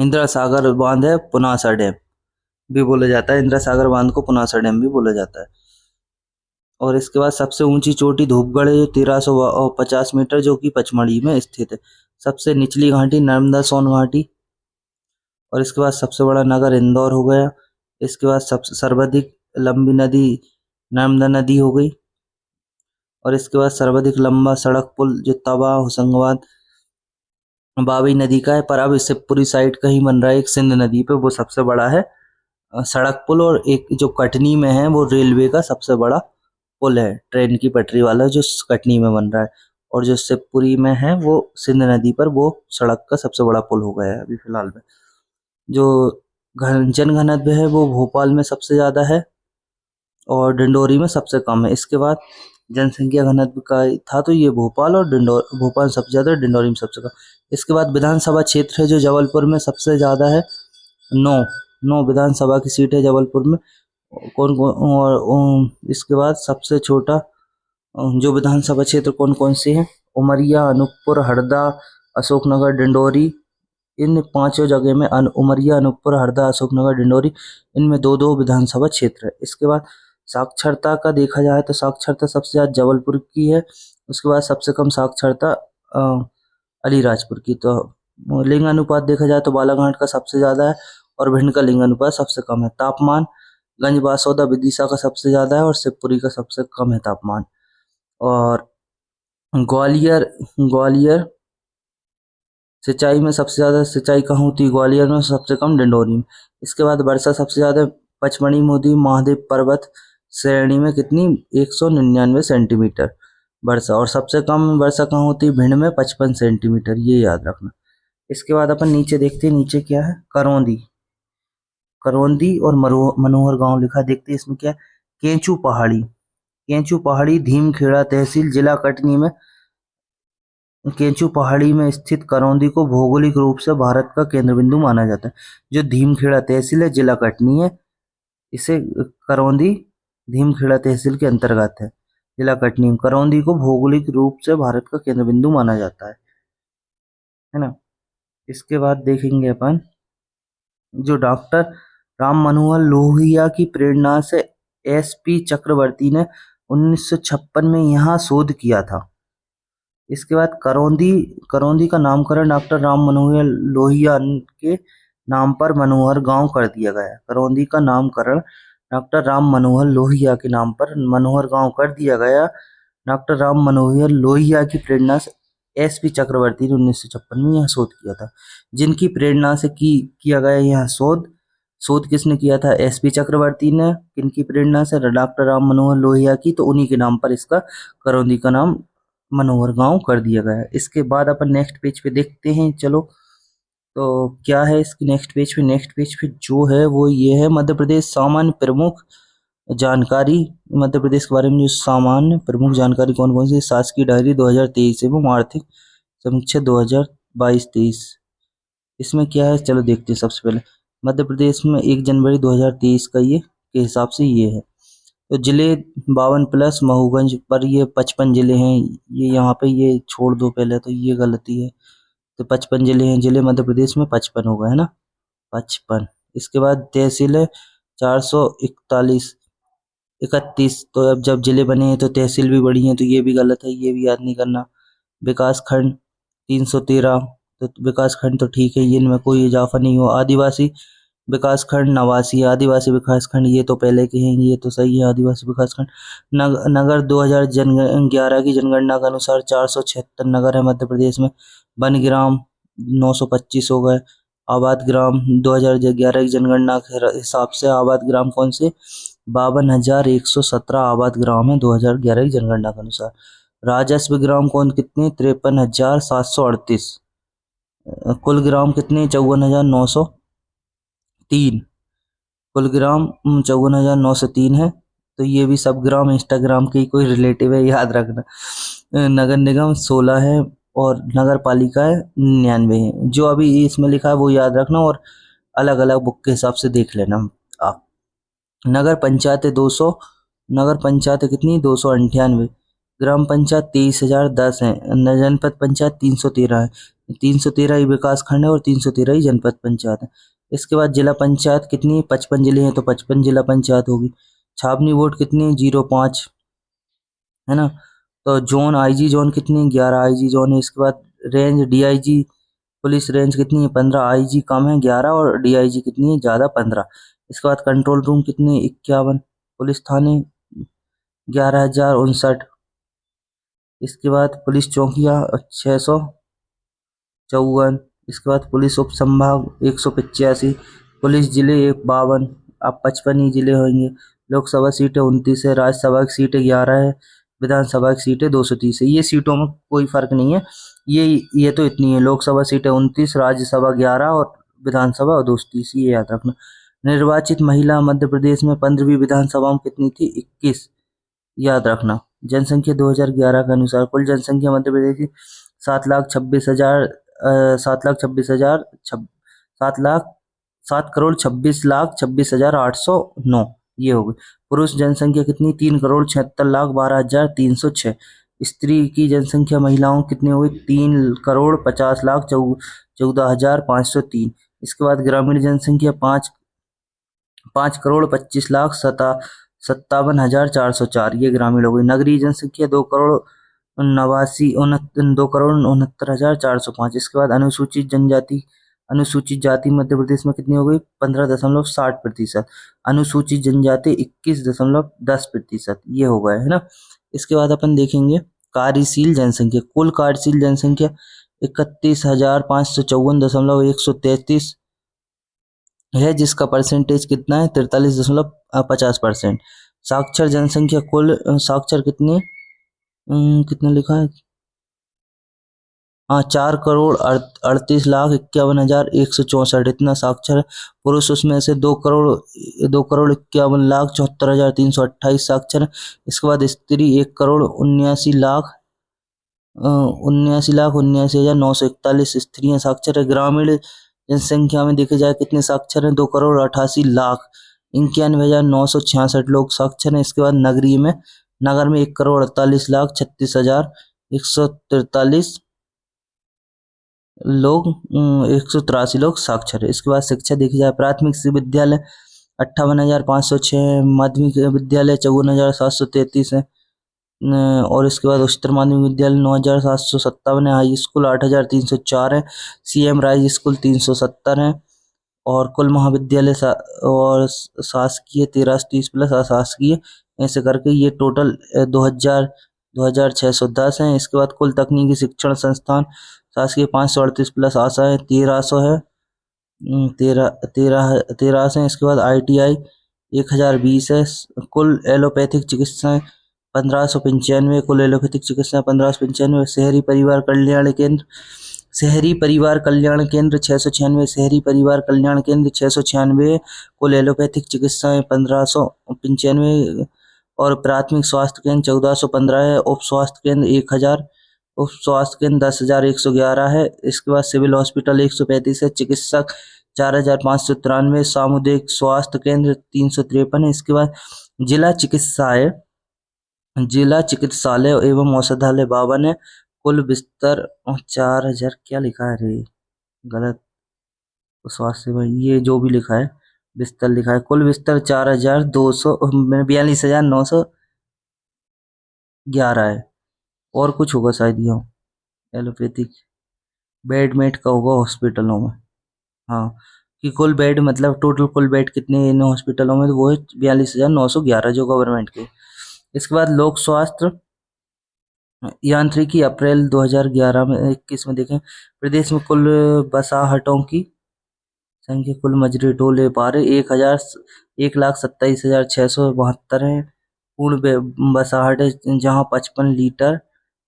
इंदिरा सागर बांध है, पुनासा डैम भी बोला जाता है। इंदिरा सागर बांध को पुनासा डैम भी बोला जाता है। और इसके बाद सबसे ऊंची चोटी धूपगढ़ है, 1350 मीटर, जो कि पचमढ़ी में स्थित है। सबसे निचली घाटी नर्मदा सोन घाटी। और इसके बाद सबसे बड़ा नगर इंदौर हो गया। इसके बाद सबसे सर्वाधिक लंबी नदी नर्मदा नदी हो गई। और इसके बाद सर्वाधिक लंबा सड़क पुल जो तवा होशंगाबाद बावी नदी का है, पर अब इससे पूरी साइड का ही बन रहा है एक सिंध नदी पे, वो सबसे बड़ा है सड़क पुल। और एक जो कटनी में है वो रेलवे का सबसे बड़ा पुल है, ट्रेन की पटरी वाला, जो कटनी में बन रहा है। और जो शिवपुरी में है वो सिंध नदी पर वो सड़क का सबसे बड़ा पुल हो गया है अभी फिलहाल में। जो जनघनत्व है वो भोपाल में सबसे ज्यादा है और डिंडोरी में सबसे कम है। इसके बाद जनसंख्या घनत्व का था तो ये भोपाल और भोपाल सबसे ज्यादा, डिंडोरी में सबसे कम। इसके बाद विधानसभा क्षेत्र है जो जबलपुर में सबसे ज्यादा है, 9 विधानसभा की सीट है जबलपुर में। कौन कौन और इसके बाद सबसे छोटा जो विधानसभा क्षेत्र कौन कौन से हैं, उमरिया, अनूपपुर, हरदा, अशोकनगर, डिंडोरी। इन पांचों जगह में उमरिया, अनूपपुर, हरदा, अशोकनगर, डिंडोरी, इनमें 2-2 विधानसभा क्षेत्र है। इसके बाद साक्षरता का देखा जाए तो साक्षरता सबसे ज्यादा जबलपुर की है। उसके बाद सबसे कम साक्षरता अलीराजपुर की। तो लिंग अनुपात देखा जाए तो बालाघाट का सबसे ज्यादा है और भिंड का लिंग अनुपात सबसे कम है। तापमान गंज बासौदा विदिशा का सबसे ज्यादा है और शिवपुरी का सबसे कम है तापमान। और ग्वालियर ग्वालियर सिंचाई में सबसे ज्यादा सिंचाई कहाँ होती है, ग्वालियर में, सबसे कम डिंडोरी में। इसके बाद वर्षा सबसे ज्यादा पचमढ़ी में होती, महादेव पर्वत श्रेणी में कितनी, 199 सेंटीमीटर वर्षा। और सबसे कम वर्षा कहाँ होती है, भिंड में 55 सेंटीमीटर, ये याद रखना। इसके बाद अपन नीचे देखते हैं, नीचे क्या है, करौंदी। करौंदी और मनोहर गांव लिखा, देखते हैं इसमें क्या है। केंचू पहाड़ी, केंचू पहाड़ी धीमखेड़ा तहसील जिला कटनी में। केंचू पहाड़ी में स्थित करौंदी को भौगोलिक रूप से भारत का केंद्र बिंदु माना जाता है। जो धीमखेड़ा तहसील है जिला कटनी है, इसे करौंदी धीमखेड़ा तहसील के अंतर्गत है, जिला कटनी में। करौंदी को भौगोलिक रूप से भारत का केंद्र बिंदु माना जाता है ना। इसके बाद देखेंगे अपन जो डॉक्टर राम मनोहर लोहिया की प्रेरणा से एसपी चक्रवर्ती ने 1956 में यहाँ शोध किया था। इसके बाद करौंदी करौंदी का नामकरण डॉक्टर राम मनोहर लोहिया के नाम पर मनोहर गांव कर दिया गया। करौंदी का नामकरण डॉक्टर राम मनोहर लोहिया के नाम पर मनोहर गांव कर दिया गया। डॉक्टर राम मनोहर लोहिया की प्रेरणा से एसपी चक्रवर्ती ने 1956 में यह शोध किया था। जिनकी प्रेरणा से किया गया यह शोध, शोध किसने किया था, एसपी चक्रवर्ती ने। किनकी प्रेरणा से, डॉक्टर राम मनोहर लोहिया की, तो उन्हीं के नाम पर इसका करौंदी का नाम मनोहर गांव कर दिया गया है। इसके बाद अपन नेक्स्ट पेज पे देखते हैं, चलो तो क्या है इसकी नेक्स्ट पेज पे। नेक्स्ट पेज पे जो है वो ये है, मध्य प्रदेश सामान्य प्रमुख जानकारी। मध्य प्रदेश के बारे में जो सामान्य प्रमुख जानकारी कौन कौन सी, शासकीय डायरी 2023 एवं आर्थिक समीक्षा 2022-23। इसमें क्या है, चलो देखते हैं। सबसे पहले मध्य प्रदेश में 1 जनवरी 2023 का ये के हिसाब से ये है। तो जिले 52+ महूगंज पर ये 55 जिले हैं। ये यहाँ पे ये छोड़ दो पहले, तो ये गलती है। तो 55 जिले हैं, जिले मध्य प्रदेश में 55 हो गए है ना, 55। इसके बाद तहसील है 441 31। तो अब जब जिले बने हैं तो तहसील भी बढ़ी है, तो ये भी गलत है, ये भी याद नहीं करना। विकास खंड 313, तो विकास खंड तो ठीक है, इनमें कोई इजाफा नहीं हुआ। आदिवासी विकास खंड 89, आदिवासी विकास खंड ये तो पहले के हैं, ये तो सही है। आदिवासी विकास खंड नगर 2011 की जनगणना के अनुसार 476 नगर है मध्य प्रदेश में। वन ग्राम 925 हो गए। आबाद ग्राम 2011 की जनगणना के हिसाब से आबाद ग्राम कौन से, 52,117 आबाद ग्राम है 2011 की जनगणना के अनुसार। राजस्व ग्राम कौन कितने, 53,738। कुल ग्राम कितने, 54,903। कुल ग्राम 54,903 है। तो ये भी सब ग्राम इंस्टाग्राम के ही कोई रिलेटिव है, याद रखना। नगर निगम 16 है और नगर पालिका है 99 है। जो अभी इसमें लिखा है वो याद रखना और अलग अलग बुक के हिसाब से देख लेना आप। नगर पंचायत 200, नगर पंचायत कितनी, 298। ग्राम पंचायत 23,010 है। जनपद पंचायत 313 है। 313 ही विकास खंड है और 313 ही जनपद पंचायत है। इसके बाद जिला पंचायत कितनी, 55 जिले हैं तो 55 जिला पंचायत होगी। छावनी वोट कितनी, 0.5 है ना। तो जोन, आईजी जोन कितनी, 11 आईजी जोन है। इसके बाद रेंज, डीआईजी पुलिस रेंज कितनी है, 15। आईजी कम है 11 और डीआईजी कितनी है ज़्यादा, 15। इसके बाद कंट्रोल रूम कितने, 51। पुलिस थाने 11,059। इसके बाद पुलिस चौकियाँ 654। इसके बाद पुलिस उप संभाग 185। पुलिस जिले 52। अब 55 ही जिले होंगे। लोकसभा सीटें 29 है। राज्यसभा की सीटें 11 है। विधानसभा की सीटें 230 है। ये सीटों में कोई फर्क नहीं है। ये तो इतनी है, लोकसभा सीटें 29, राज्यसभा 11 और विधानसभा 230, ये याद रखना। निर्वाचित महिला मध्य प्रदेश में 15वीं विधानसभा में कितनी थी, 21, याद रखना। जनसंख्या 2011 के अनुसार कुल जनसंख्या मध्य प्रदेश की 7,26,000 7,26,000 7,26,809, ये हो गई। पुरुष जनसंख्या कितनी, 3,76,12,306। स्त्री की जनसंख्या महिलाओं कितनी हो गई, 3,50,14,503। इसके बाद ग्रामीण जनसंख्या 5,25,27,404, ये ग्रामीण हो गई। नगरीय जनसंख्या 2,69,405। इसके बाद अनुसूचित जाति मध्य प्रदेश में कितनी हो गई, 15.60%। अनुसूचित जनजाति 21.10%, ये हो गए है ना। इसके बाद अपन देखेंगे कार्यशील जनसंख्या। कुल कार्यशील जनसंख्या 31,554.133 है, जिसका परसेंटेज कितना है, 43.50%। साक्षर जनसंख्या कुल साक्षर कितने, कितना लिखा है, हाँ, 4,38,51,164, इतना साक्षर है। पुरुष उसमें से 2,51,74,328 साक्षर है। इसके बाद स्त्री 1,79,79,79,941 स्त्रियां साक्षर है। ग्रामीण जनसंख्या में देखे जाए कितने साक्षर हैं, 2,88,91,966 लोग साक्षर हैं। इसके बाद नगर में 1,48,36,36,143 लोग 183 लोग साक्षर है। इसके बाद शिक्षा देखी जाए, प्राथमिक विद्यालय 58,506, माध्यमिक विद्यालय 54,733 है। और इसके बाद उच्चतर माध्यमिक विद्यालय 9,757 है। हाई स्कूल 8,304 है। सीएम राइज स्कूल 370 है। और कुल महाविद्यालय और शासकीय 1330 प्लस अशासकीय, ऐसे करके ये टोटल 2,610 हैं। इसके बाद कुल तकनीकी शिक्षण संस्थान शासकीय 538 प्लस आशा है 1300 है, 13 से। इसके बाद ITI 1,020 है। कुल एलोपैथिक चिकित्साएं 1,595, कुल एलोपैथिक चिकित्साएं 1,595। शहरी परिवार कल्याण केंद्र 696, शहरी परिवार कल्याण केंद्र 696, कुल एलोपैथिक चिकित्साएं 1,595। और प्राथमिक स्वास्थ्य केंद्र 1,415 है। उप स्वास्थ्य केंद्र 1,000, उप स्वास्थ्य केंद्र 10,111 है। इसके बाद सिविल हॉस्पिटल 135 है। चिकित्सक 4,593, सामुदायिक स्वास्थ्य केंद्र 353 है। इसके बाद जिला चिकित्सालय एवं औषधालय 52 है। कुल बिस्तर 4,000, क्या लिखा है रे, गलत, स्वास्थ्य सेवा ये जो भी लिखा है, बिस्तर लिखा है, कुल बिस्तर 42,911 है। और कुछ होगा शायद यहाँ, एलोपैथिक बेड का होगा हॉस्पिटलों में। हाँ, कि कुल बेड मतलब टोटल कुल बेड कितने इन हॉस्पिटलों में, तो वो है 42,911 जो गवर्नमेंट के। इसके बाद लोक स्वास्थ्य यांत्रिकी अप्रैल 2011 में 21 में देखें, प्रदेश में कुल बसाहटों की संख्या, कुल मजरे टोले पारे 1,27,672 है। पूर्ण बसाहट है जहाँ 55 लीटर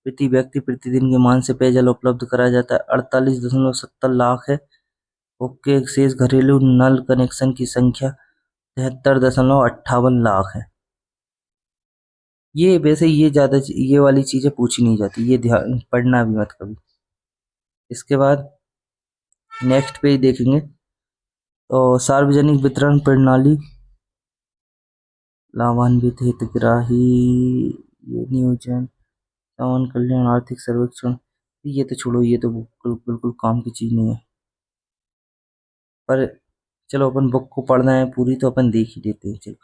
प्रति व्यक्ति प्रतिदिन के मान से पेयजल उपलब्ध कराया जाता है, 48.70 लाख है। ओके, शेष घरेलू नल कनेक्शन की संख्या 73.58 लाख है। ये वैसे ये ज़्यादा ये वाली चीज़ें पूछी नहीं जाती, ये ध्यान पढ़ना भी मत कभी। इसके बाद नेक्स्ट पेज देखेंगे तो सार्वजनिक वितरण प्रणाली, लाभान्वित हितग्राही, ये नियोजन, सामान्य कल्याण आर्थिक सर्वेक्षण, ये तो छोड़ो, ये तो बिल्कुल बिल्कुल काम की चीज नहीं है। पर चलो अपन बुक को पढ़ना है पूरी तो अपन देख ही लेते हैं। चलो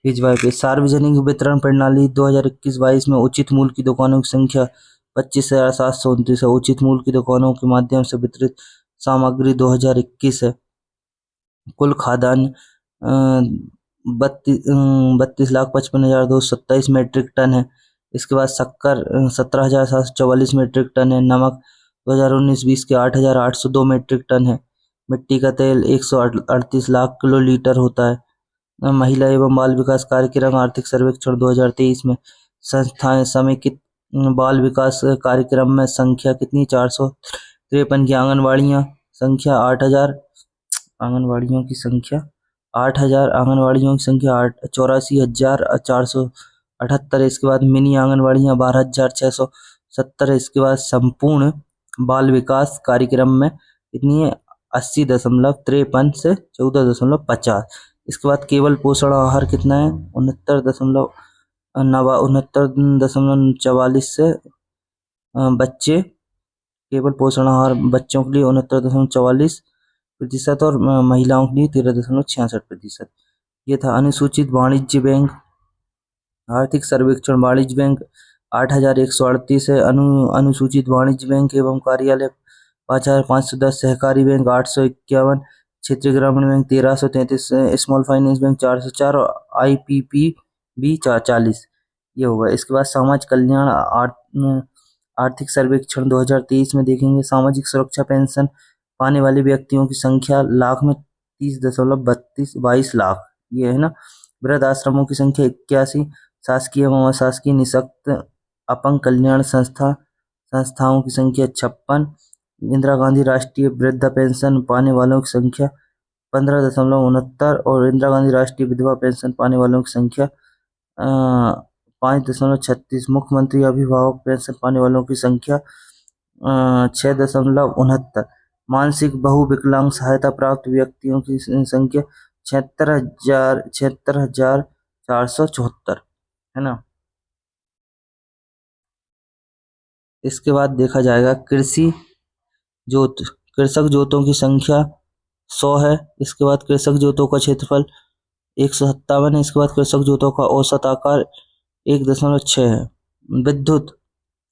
पेज बाय पेज। सार्वजनिक वितरण प्रणाली 2021-22 में उचित मूल्य की दुकानों की संख्या 25,729 है। उचित मूल्य की दुकानों के माध्यम से वितरित सामग्री 2021 है। कुल खाद्यान्न 32,55,227 मीट्रिक टन है। इसके बाद शक्कर 17,744 मीट्रिक टन है। नमक 2019-20 के 8,802 मीट्रिक टन है। मिट्टी का तेल 138 लाख किलो लीटर होता है। महिला एवं बाल विकास कार्यक्रम आर्थिक सर्वेक्षण 2023 में संस्थाएं समेकित बाल विकास कार्यक्रम में संख्या कितनी 453 की। आंगनवाड़ियां संख्या 8,000, आंगनवाड़ियों की संख्या 8,000, आंगनवाड़ियों की संख्या 84,478। इसके बाद मिनी आंगनवाड़ियां 12,670। इसके बाद संपूर्ण बाल विकास कार्यक्रम में कितनी है 80,53 से 14,50। इसके बाद केवल पोषण आहार कितना है 69,44 से बच्चे केवल पोषण आहार बच्चों के लिए 69,44% और महिलाओं के लिए 13,66%। ये था अनुसूचित वाणिज्य बैंक आर्थिक सर्वेक्षण। वाणिज्य बैंक 8,138 है। अनुसूचित वाणिज्य बैंक एवं कार्यालय 5,510। सहकारी बैंक 851। क्षेत्रीय ग्रामीण बैंक 1,333। स्मॉल फाइनेंस बैंक 404 और IPP भी 40। ये होगा। इसके बाद समाज कल्याण आर्थिक सर्वेक्षण 2023 में देखेंगे सामाजिक सुरक्षा पेंशन पाने वाले व्यक्तियों की संख्या लाख में 30,32 लाख, ये है ना। वृद्ध आश्रमों की संख्या 81। शासकीय एवं अशासकीय निःशक्त अपंग कल्याण संस्थाओं की संख्या 56। इंदिरा गांधी राष्ट्रीय वृद्धा पेंशन पाने वालों की संख्या 15,69 और इंदिरा गांधी राष्ट्रीय विधवा पेंशन पाने वालों की संख्या 5,36। मुख्यमंत्री अभिभावक पेंशन पाने वालों की संख्या 6,69। मानसिक बहुविकलांग सहायता प्राप्त व्यक्तियों की संख्या 76,474, है ना। इसके बाद देखा जाएगा कृषि जोत, कृषक जोतों की संख्या 100 है। इसके बाद कृषक जोतों का क्षेत्रफल 157 है। इसके बाद कृषक जोतों का औसत आकार 1.6 है। विद्युत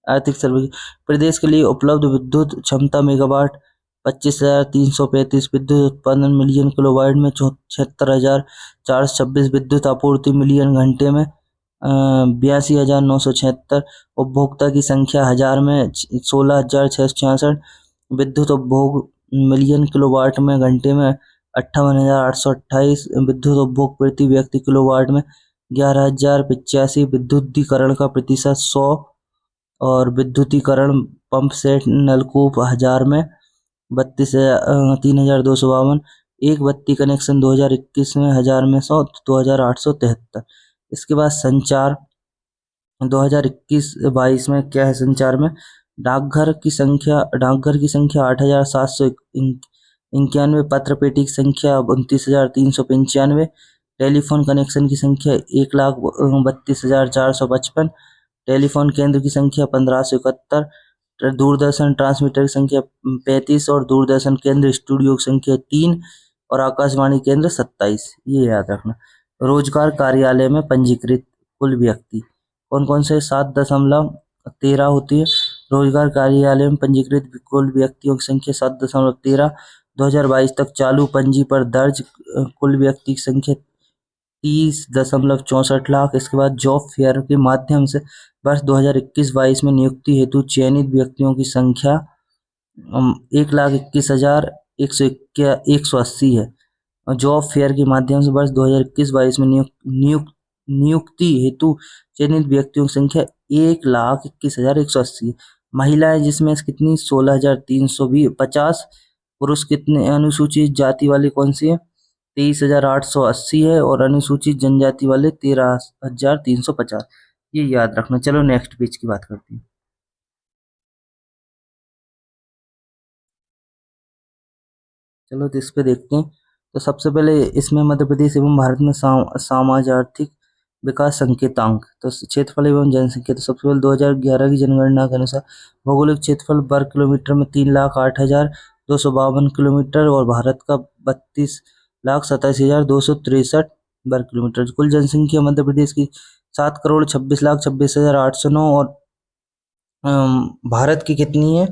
आर्थिक सर्वे प्रदेश के लिए उपलब्ध विद्युत क्षमता मेगावाट 25,335। विद्युत उत्पादन मिलियन किलोवाट में 76,426। विद्युत आपूर्ति मिलियन घंटे में 82,976। उपभोक्ता की संख्या हजार में 16,666। विद्युत उपभोग मिलियन किलोवाट में घंटे में 58,828। विद्युत उपभोग प्रति व्यक्ति किलोवाट में 11,085। विद्युतीकरण का प्रतिशत 100 और विद्युतीकरण पंप सेट नलकूप हजार में 3,252। एक बत्ती कनेक्शन 2021 में हजार में 100, 2,873। इसके बाद संचार 2021-22 में क्या है संचार में डाकघर की संख्या 8,791। पत्र पेटी की संख्या 29,395। टेलीफोन कनेक्शन की संख्या 1,32,455। टेलीफोन केंद्र की संख्या 1,571। दूरदर्शन ट्रांसमीटर की संख्या 35 और दूरदर्शन केंद्र स्टूडियो की संख्या 3 और आकाशवाणी केंद्र 27। ये याद रखना। रोजगार कार्यालय में पंजीकृत कुल व्यक्ति कौन कौन से 7.13 होती है। रोजगार कार्यालय में पंजीकृत कुल व्यक्तियों की संख्या 7.13। 2022 तक चालू पंजी पर दर्ज कुल व्यक्ति की संख्या 30.64 लाख। इसके बाद जॉब फेयर के माध्यम से वर्ष 2021-22 में नियुक्ति हेतु चयनित व्यक्तियों की संख्या 1,21,180 है। और जॉब फेयर के माध्यम से वर्ष 2021-22 में नियुक्ति हेतु चयनित व्यक्तियों की संख्या 1,21,180 है। महिलाएं जिसमें कितनी 16,350। पुरुष कितने अनुसूचित जाति वाले कौन सी है 23,880 है और अनुसूचित जनजाति वाले 13,350। ये याद रखना। चलो नेक्स्ट पेज की बात करते हैं। चलो तो इस पे देखते हैं। तो सबसे पहले इसमें मध्य प्रदेश एवं भारत में समाज आर्थिक विकास संकेतांक तो क्षेत्रफल एवं जनसंख्या, तो सबसे पहले 2011 की जनगणना के अनुसार भौगोलिक क्षेत्रफल वर्ग किलोमीटर में 3,08,252 किलोमीटर और भारत का 32,87,263 वर्ग किलोमीटर। कुल जनसंख्या मध्य प्रदेश की 7,26,26,809 और भारत की कितनी है?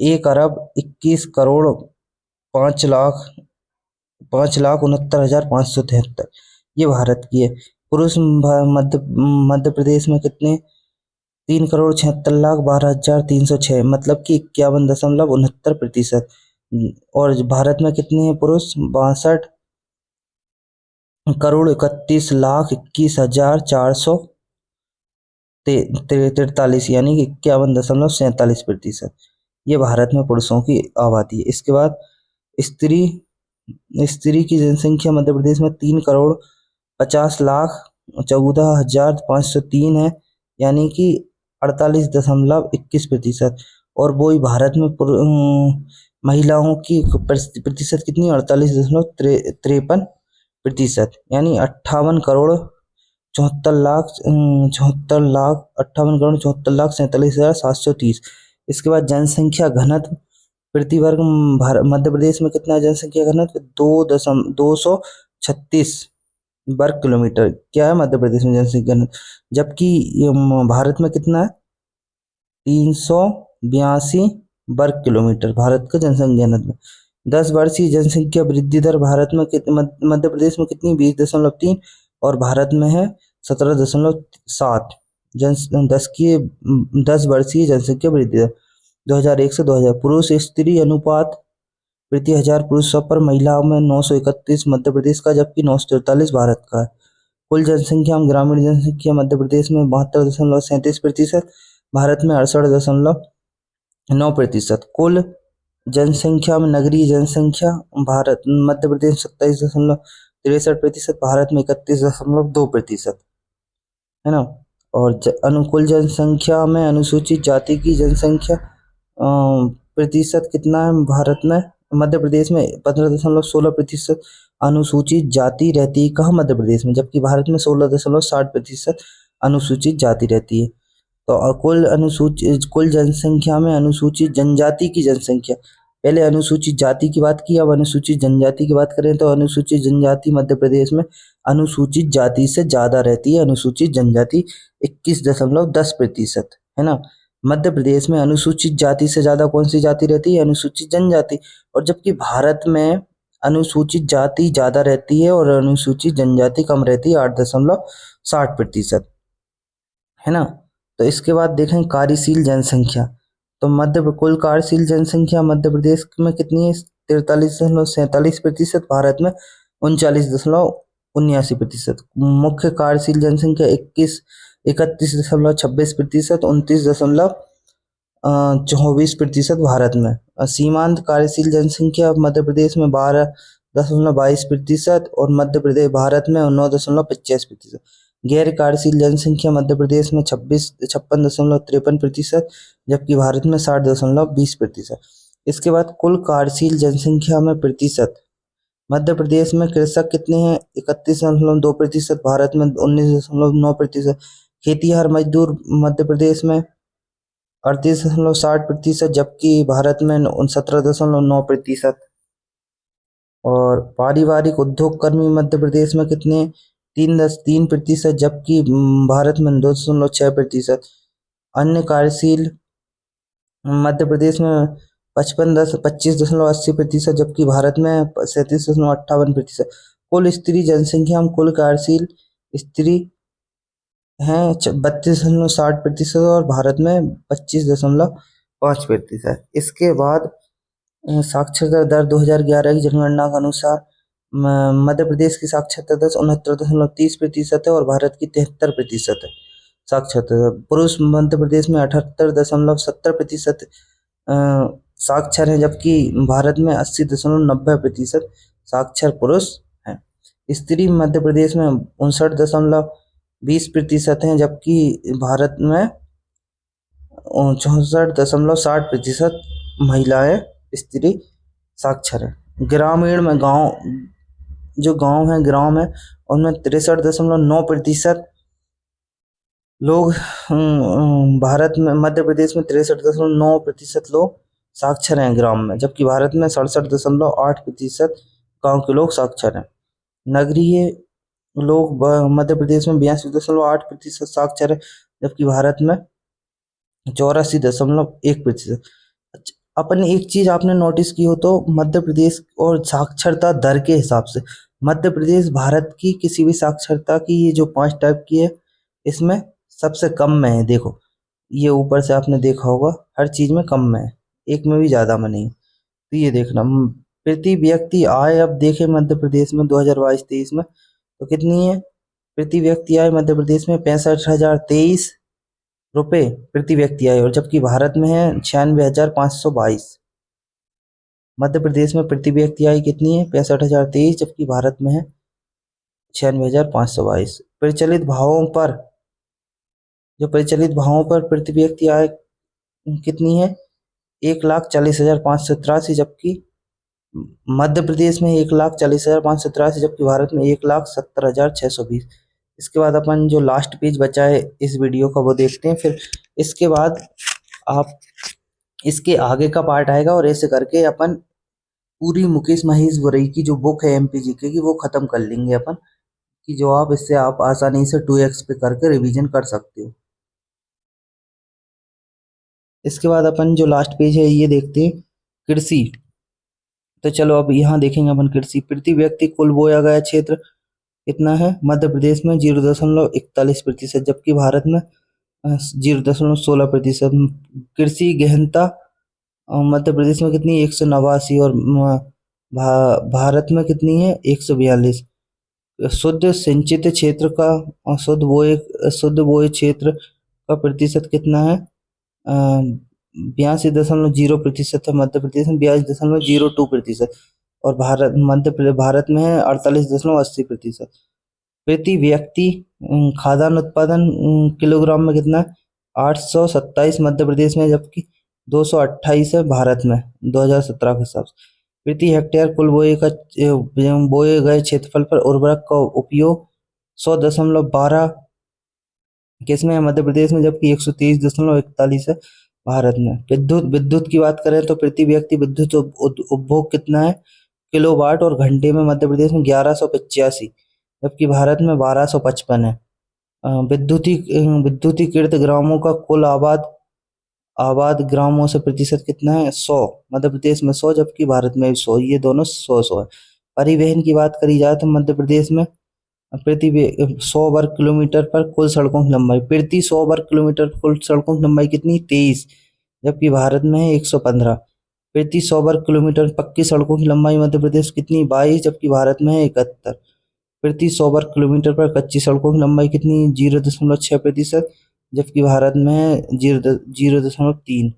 1,21,05,69,573। ये भारत की है। पुरुष मध्य मध्य प्रदेश में कितने? 3,76,12,306, मतलब कि 51.69%। और भारत में कितने हैं पुरुष? 62,31,21,443, यानी कि 51.47%। ये भारत में पुरुषों की आबादी है। इसके बाद स्त्री स्त्री की जनसंख्या मध्य प्रदेश में 3,50,14,503 है, यानी कि 48.21%। और वो ही भारत में महिलाओं की प्रतिशत कितनी? 48.53%, यानी 58,74,74,47,30। इसके बाद जनसंख्या घनत्व प्रति वर्ग मध्य प्रदेश में कितना है? जनसंख्या घनत्व 2,236 वर्ग किलोमीटर क्या है मध्य प्रदेश में जनसंख्या घनत्व, जबकि भारत में कितना है? 382 वर्ग किलोमीटर भारत का जनसंख्या घनत्व। 10 वर्षीय जनसंख्या वृद्धि दर भारत में मध्य प्रदेश में कितनी? 20.3 और भारत में है 17.7। 10 वर्षीय जनसंख्या वृद्धि दर 2001 से 2000। पुरुष स्त्री अनुपात प्रति हजार पुरुषों पर महिलाओं में 931 मध्य प्रदेश का, जबकि 943 भारत का है। कुल जनसंख्या में ग्रामीण जनसंख्या मध्य प्रदेश में 72.37%, भारत में 68.9%। कुल जनसंख्या में नगरीय जनसंख्या भारत मध्य प्रदेश 27.63%, भारत में 31.2%, है ना। और अनुकूल जनसंख्या में अनुसूचित जाति की जनसंख्या प्रतिशत कितना है? भारत में मध्य प्रदेश में 15.16% अनुसूचित जाति रहती है। कहाँ? मध्य प्रदेश में, जबकि भारत में 16.60% अनुसूचित जाति रहती है। तो कुल जनसंख्या में अनुसूचित जनजाति की जनसंख्या, पहले अनुसूचित जाति की बात की, अब अनुसूचित जनजाति की बात करें तो अनुसूचित जनजाति मध्य प्रदेश में अनुसूचित जाति से ज़्यादा रहती है। अनुसूचित जनजाति 21.10%, है ना। मध्य प्रदेश में अनुसूचित जाति से ज़्यादा कौन सी जाति रहती है? अनुसूचित जनजाति। और जबकि भारत में अनुसूचित जाति ज़्यादा रहती है और अनुसूचित जनजाति कम रहती है, 8.60%, है ना। तो इसके बाद देखें कार्यशील जनसंख्या, तो कुल कार्यशील जनसंख्या मध्य प्रदेश में कितनी है? 43.47%, भारत में 39.79%। मुख्य कार्यशील जनसंख्या 31.26%, 29.24% भारत में। सीमांत कार्यशील जनसंख्या मध्य प्रदेश में 12.22% और भारत में 9.85%। गैर कार्यशील जनसंख्या मध्य प्रदेश में 56.53%, जबकि भारत में 60.20%। इसके बाद कुल कार्यशील जनसंख्या में प्रतिशत, मध्य प्रदेश में कृषक कितने हैं? 31.2%, भारत में 19.9%। खेतिहर मजदूर मध्य प्रदेश में 38.60%, जबकि भारत में 17.9%। और पारिवारिक उद्योग कर्मी मध्य प्रदेश में कितने? 3.3%, जबकि भारत में 2.6%। अन्य कार्यशील मध्य प्रदेश में 25.80%, जबकि भारत में 37.58%। कुल स्त्री जनसंख्या में कुल कार्यशील स्त्री हैं 32.60% और भारत में 25.5%। इसके बाद साक्षरता दर 2011 की जनगणना के अनुसार मध्य प्रदेश की साक्षरता दर 69.30% है और भारत की 73% है साक्षरता दर। पुरुष मध्य प्रदेश में 78.70% साक्षर हैं, जबकि भारत में 80.90% साक्षर पुरुष हैं। स्त्री मध्य प्रदेश में 59.20% हैं, जबकि भारत में 64.60% महिलाएं स्त्री साक्षर है। ग्रामीण में गांव में उनमें 63.9% लोग भारत में मध्य प्रदेश में 63.9% लोग साक्षर हैं ग्राम में, जबकि भारत में 67.8% गांव के लोग साक्षर हैं। नगरीय लोग मध्य प्रदेश में 82.8% साक्षर है, जबकि भारत में 84.1%। अपन एक चीज आपने नोटिस की हो तो मध्य प्रदेश और साक्षरता दर के हिसाब से मध्य प्रदेश भारत की किसी भी साक्षरता की ये जो 5 टाइप की है इसमें सबसे कम में है। देखो ये ऊपर से आपने देखा होगा हर चीज में कम में है, एक में भी ज्यादा में नहीं। तो ये देखना प्रति व्यक्ति आय अब देखें मध्य प्रदेश में 2022-23 में तो कितनी है। प्रति व्यक्ति आय मध्य प्रदेश में 65,023 रुपये प्रति व्यक्ति आय, और जबकि भारत में है 96,522। मध्य प्रदेश में प्रति व्यक्ति आय कितनी है 65,023, जबकि भारत में है 96,522। प्रचलित भावों पर प्रति व्यक्ति आय कितनी है 1,40,583, जबकि मध्य प्रदेश में 1,40,583, जबकि भारत में 1,70,620। इसके बाद अपन जो लास्ट पेज बचा है इस वीडियो का वो देखते हैं, फिर इसके बाद आप इसके आगे का पार्ट आएगा और ऐसे करके अपन पूरी मुकेश महेश वरई की जो बुक है एमपीजीके की वो खत्म कर लेंगे अपन, कि जो आप इससे आप आसानी से 2x पे करके रिवीजन कर सकते हो। इसके बाद अपन जो लास्ट पेज है ये देखते हैं कृषि। तो चलो अब यहाँ देखेंगे अपन कृषि। प्रति व्यक्ति कुल बोया गया क्षेत्र कितना है मध्य प्रदेश में 0.41%, जबकि भारत में 0.16%। कृषि गहनता मध्य प्रदेश में कितनी 189, और भारत में कितनी है 142। शुद्ध सिंचित क्षेत्र का और शुद्ध बोए क्षेत्र का प्रतिशत कितना है 82.0% है मध्य प्रदेश में, 82.02%। और भारत में है 48.80%। प्रति व्यक्ति खाद्यान्न उत्पादन किलोग्राम में कितना है 827 मध्य प्रदेश में, जबकि 228 है भारत में 2017 के हिसाब से। प्रति हेक्टेयर कुल बोए गए क्षेत्रफल पर उर्वरक का उपयोग 100.12 किसमें है मध्य प्रदेश में, जबकि 130.41 है भारत में। विद्युत की बात करें तो प्रति व्यक्ति विद्युत उपभोग कितना है किलोवाट और घंटे में मध्य प्रदेश में 1185, जबकि भारत में 1255 है। विद्युतीकृत ग्रामों का कुल आबाद ग्रामों से प्रतिशत कितना है 100, मध्य प्रदेश में 100 जबकि भारत में 100, ये दोनों 100 है। परिवहन की बात करी जाए तो मध्य प्रदेश में प्रति 100 वर्ग किलोमीटर पर कुल सड़कों की लंबाई, प्रति 100 वर्ग किलोमीटर कुल सड़कों की लंबाई कितनी 23, जबकि भारत में है 115। प्रति 100 वर्ग किलोमीटर पक्की सड़कों की लंबाई मध्य प्रदेश कितनी 22, जबकि भारत में है 71। प्रति 100 वर्ग किलोमीटर पर कच्ची सड़कों की लंबाई कितनी 0.6%, जबकि भारत में है 0.3।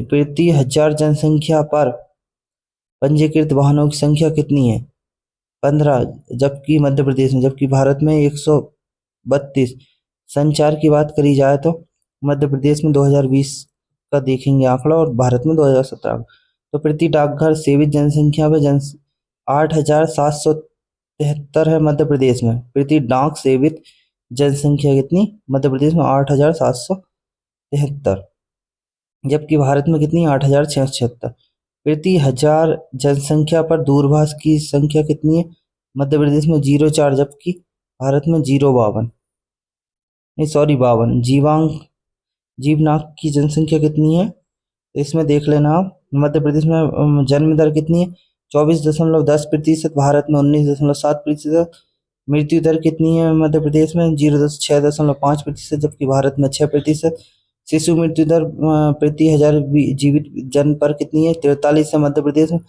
प्रति 1000 जनसंख्या पर पंजीकृत वाहनों की संख्या कितनी है 15, जबकि मध्य प्रदेश में, जबकि भारत में 132। संचार की बात करी जाए तो मध्य प्रदेश में 2020 का देखेंगे आंकड़ा और भारत में 2017। तो प्रति डाकघर सेवित जनसंख्या में 8,773 है मध्य प्रदेश में। प्रति डाक सेवित जनसंख्या कितनी मध्य प्रदेश में 8,773, जबकि भारत में कितनी 8,676। प्रति 1000 जनसंख्या पर दूरभाष की संख्या कितनी है मध्य प्रदेश में 0.4, जबकि भारत में 0.52 नहीं सॉरी 52। जीवनांक की जनसंख्या कितनी है तो इसमें देख लेना आप। मध्य प्रदेश में जन्म दर कितनी है 24.10%, भारत में 19.7%। मृत्यु दर कितनी है मध्य प्रदेश में 6.5%, जबकि भारत में 6%। शिशु मृत्यु दर प्रति 1000 जीवित जन्म पर कितनी है 43 है मध्य प्रदेश में,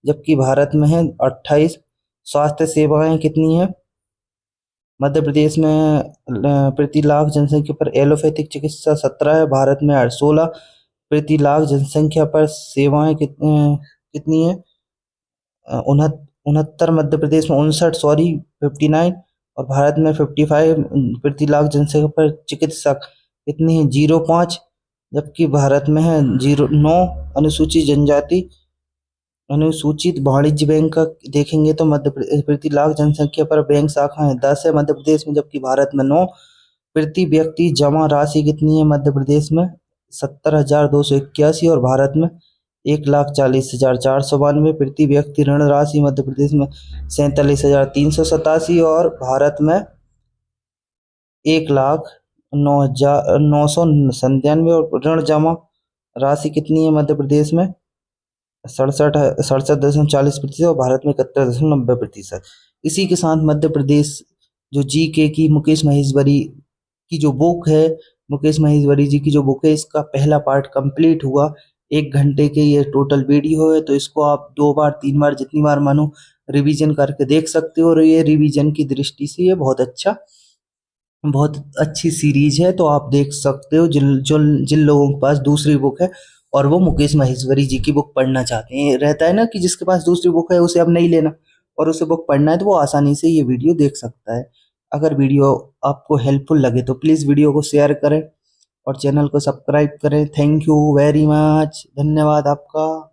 जबकि भारत में है 28। स्वास्थ्य सेवाएं कितनी है मध्य प्रदेश में प्रति लाख जनसंख्या पर एलोपैथिक चिकित्सा 17 है, भारत में 16। प्रति लाख जनसंख्या पर सेवाएं कितनी है 69, मध्य प्रदेश में 59 और भारत में 55। प्रति लाख जनसंख्या पर चिकित्सक कितनी है 0.5, जबकि भारत में है 0.9। अनुसूचित वाणिज्य बैंक का देखेंगे तो मध्य प्रदेश प्रति लाख जनसंख्या पर बैंक शाखाएं 10 है मध्य प्रदेश में, जबकि भारत में 9। प्रति व्यक्ति जमा राशि कितनी है मध्य प्रदेश में? 70,281 और भारत में 1,40,492। प्रति व्यक्ति ऋण राशि मध्य प्रदेश में 47,387 और भारत में 1,09,997। और ऋण जमा राशि कितनी है मध्य प्रदेश में? 67.40% और भारत में 71.90%। इसी के साथ मध्य प्रदेश जो जीके की मुकेश महेश्वरी की जो बुक है, मुकेश महेश्वरी जी की जो बुक है, इसका पहला पार्ट कंप्लीट हुआ। 1 घंटे के ये टोटल वीडियो है, तो इसको आप 2 बार 3 बार जितनी बार मानो रिवीजन करके देख सकते हो। और ये रिवीजन की दृष्टि से ये बहुत अच्छी सीरीज है, तो आप देख सकते हो। जिन लोगों के पास दूसरी बुक है और वो मुकेश महेश्वरी जी की बुक पढ़ना चाहते हैं, रहता है ना कि जिसके पास दूसरी बुक है उसे अब नहीं लेना और उसे बुक पढ़ना है, तो वो आसानी से ये वीडियो देख सकता है। अगर वीडियो आपको हेल्पफुल लगे तो प्लीज़ वीडियो को शेयर करें और चैनल को सब्सक्राइब करें। थैंक यू वेरी मच, धन्यवाद आपका।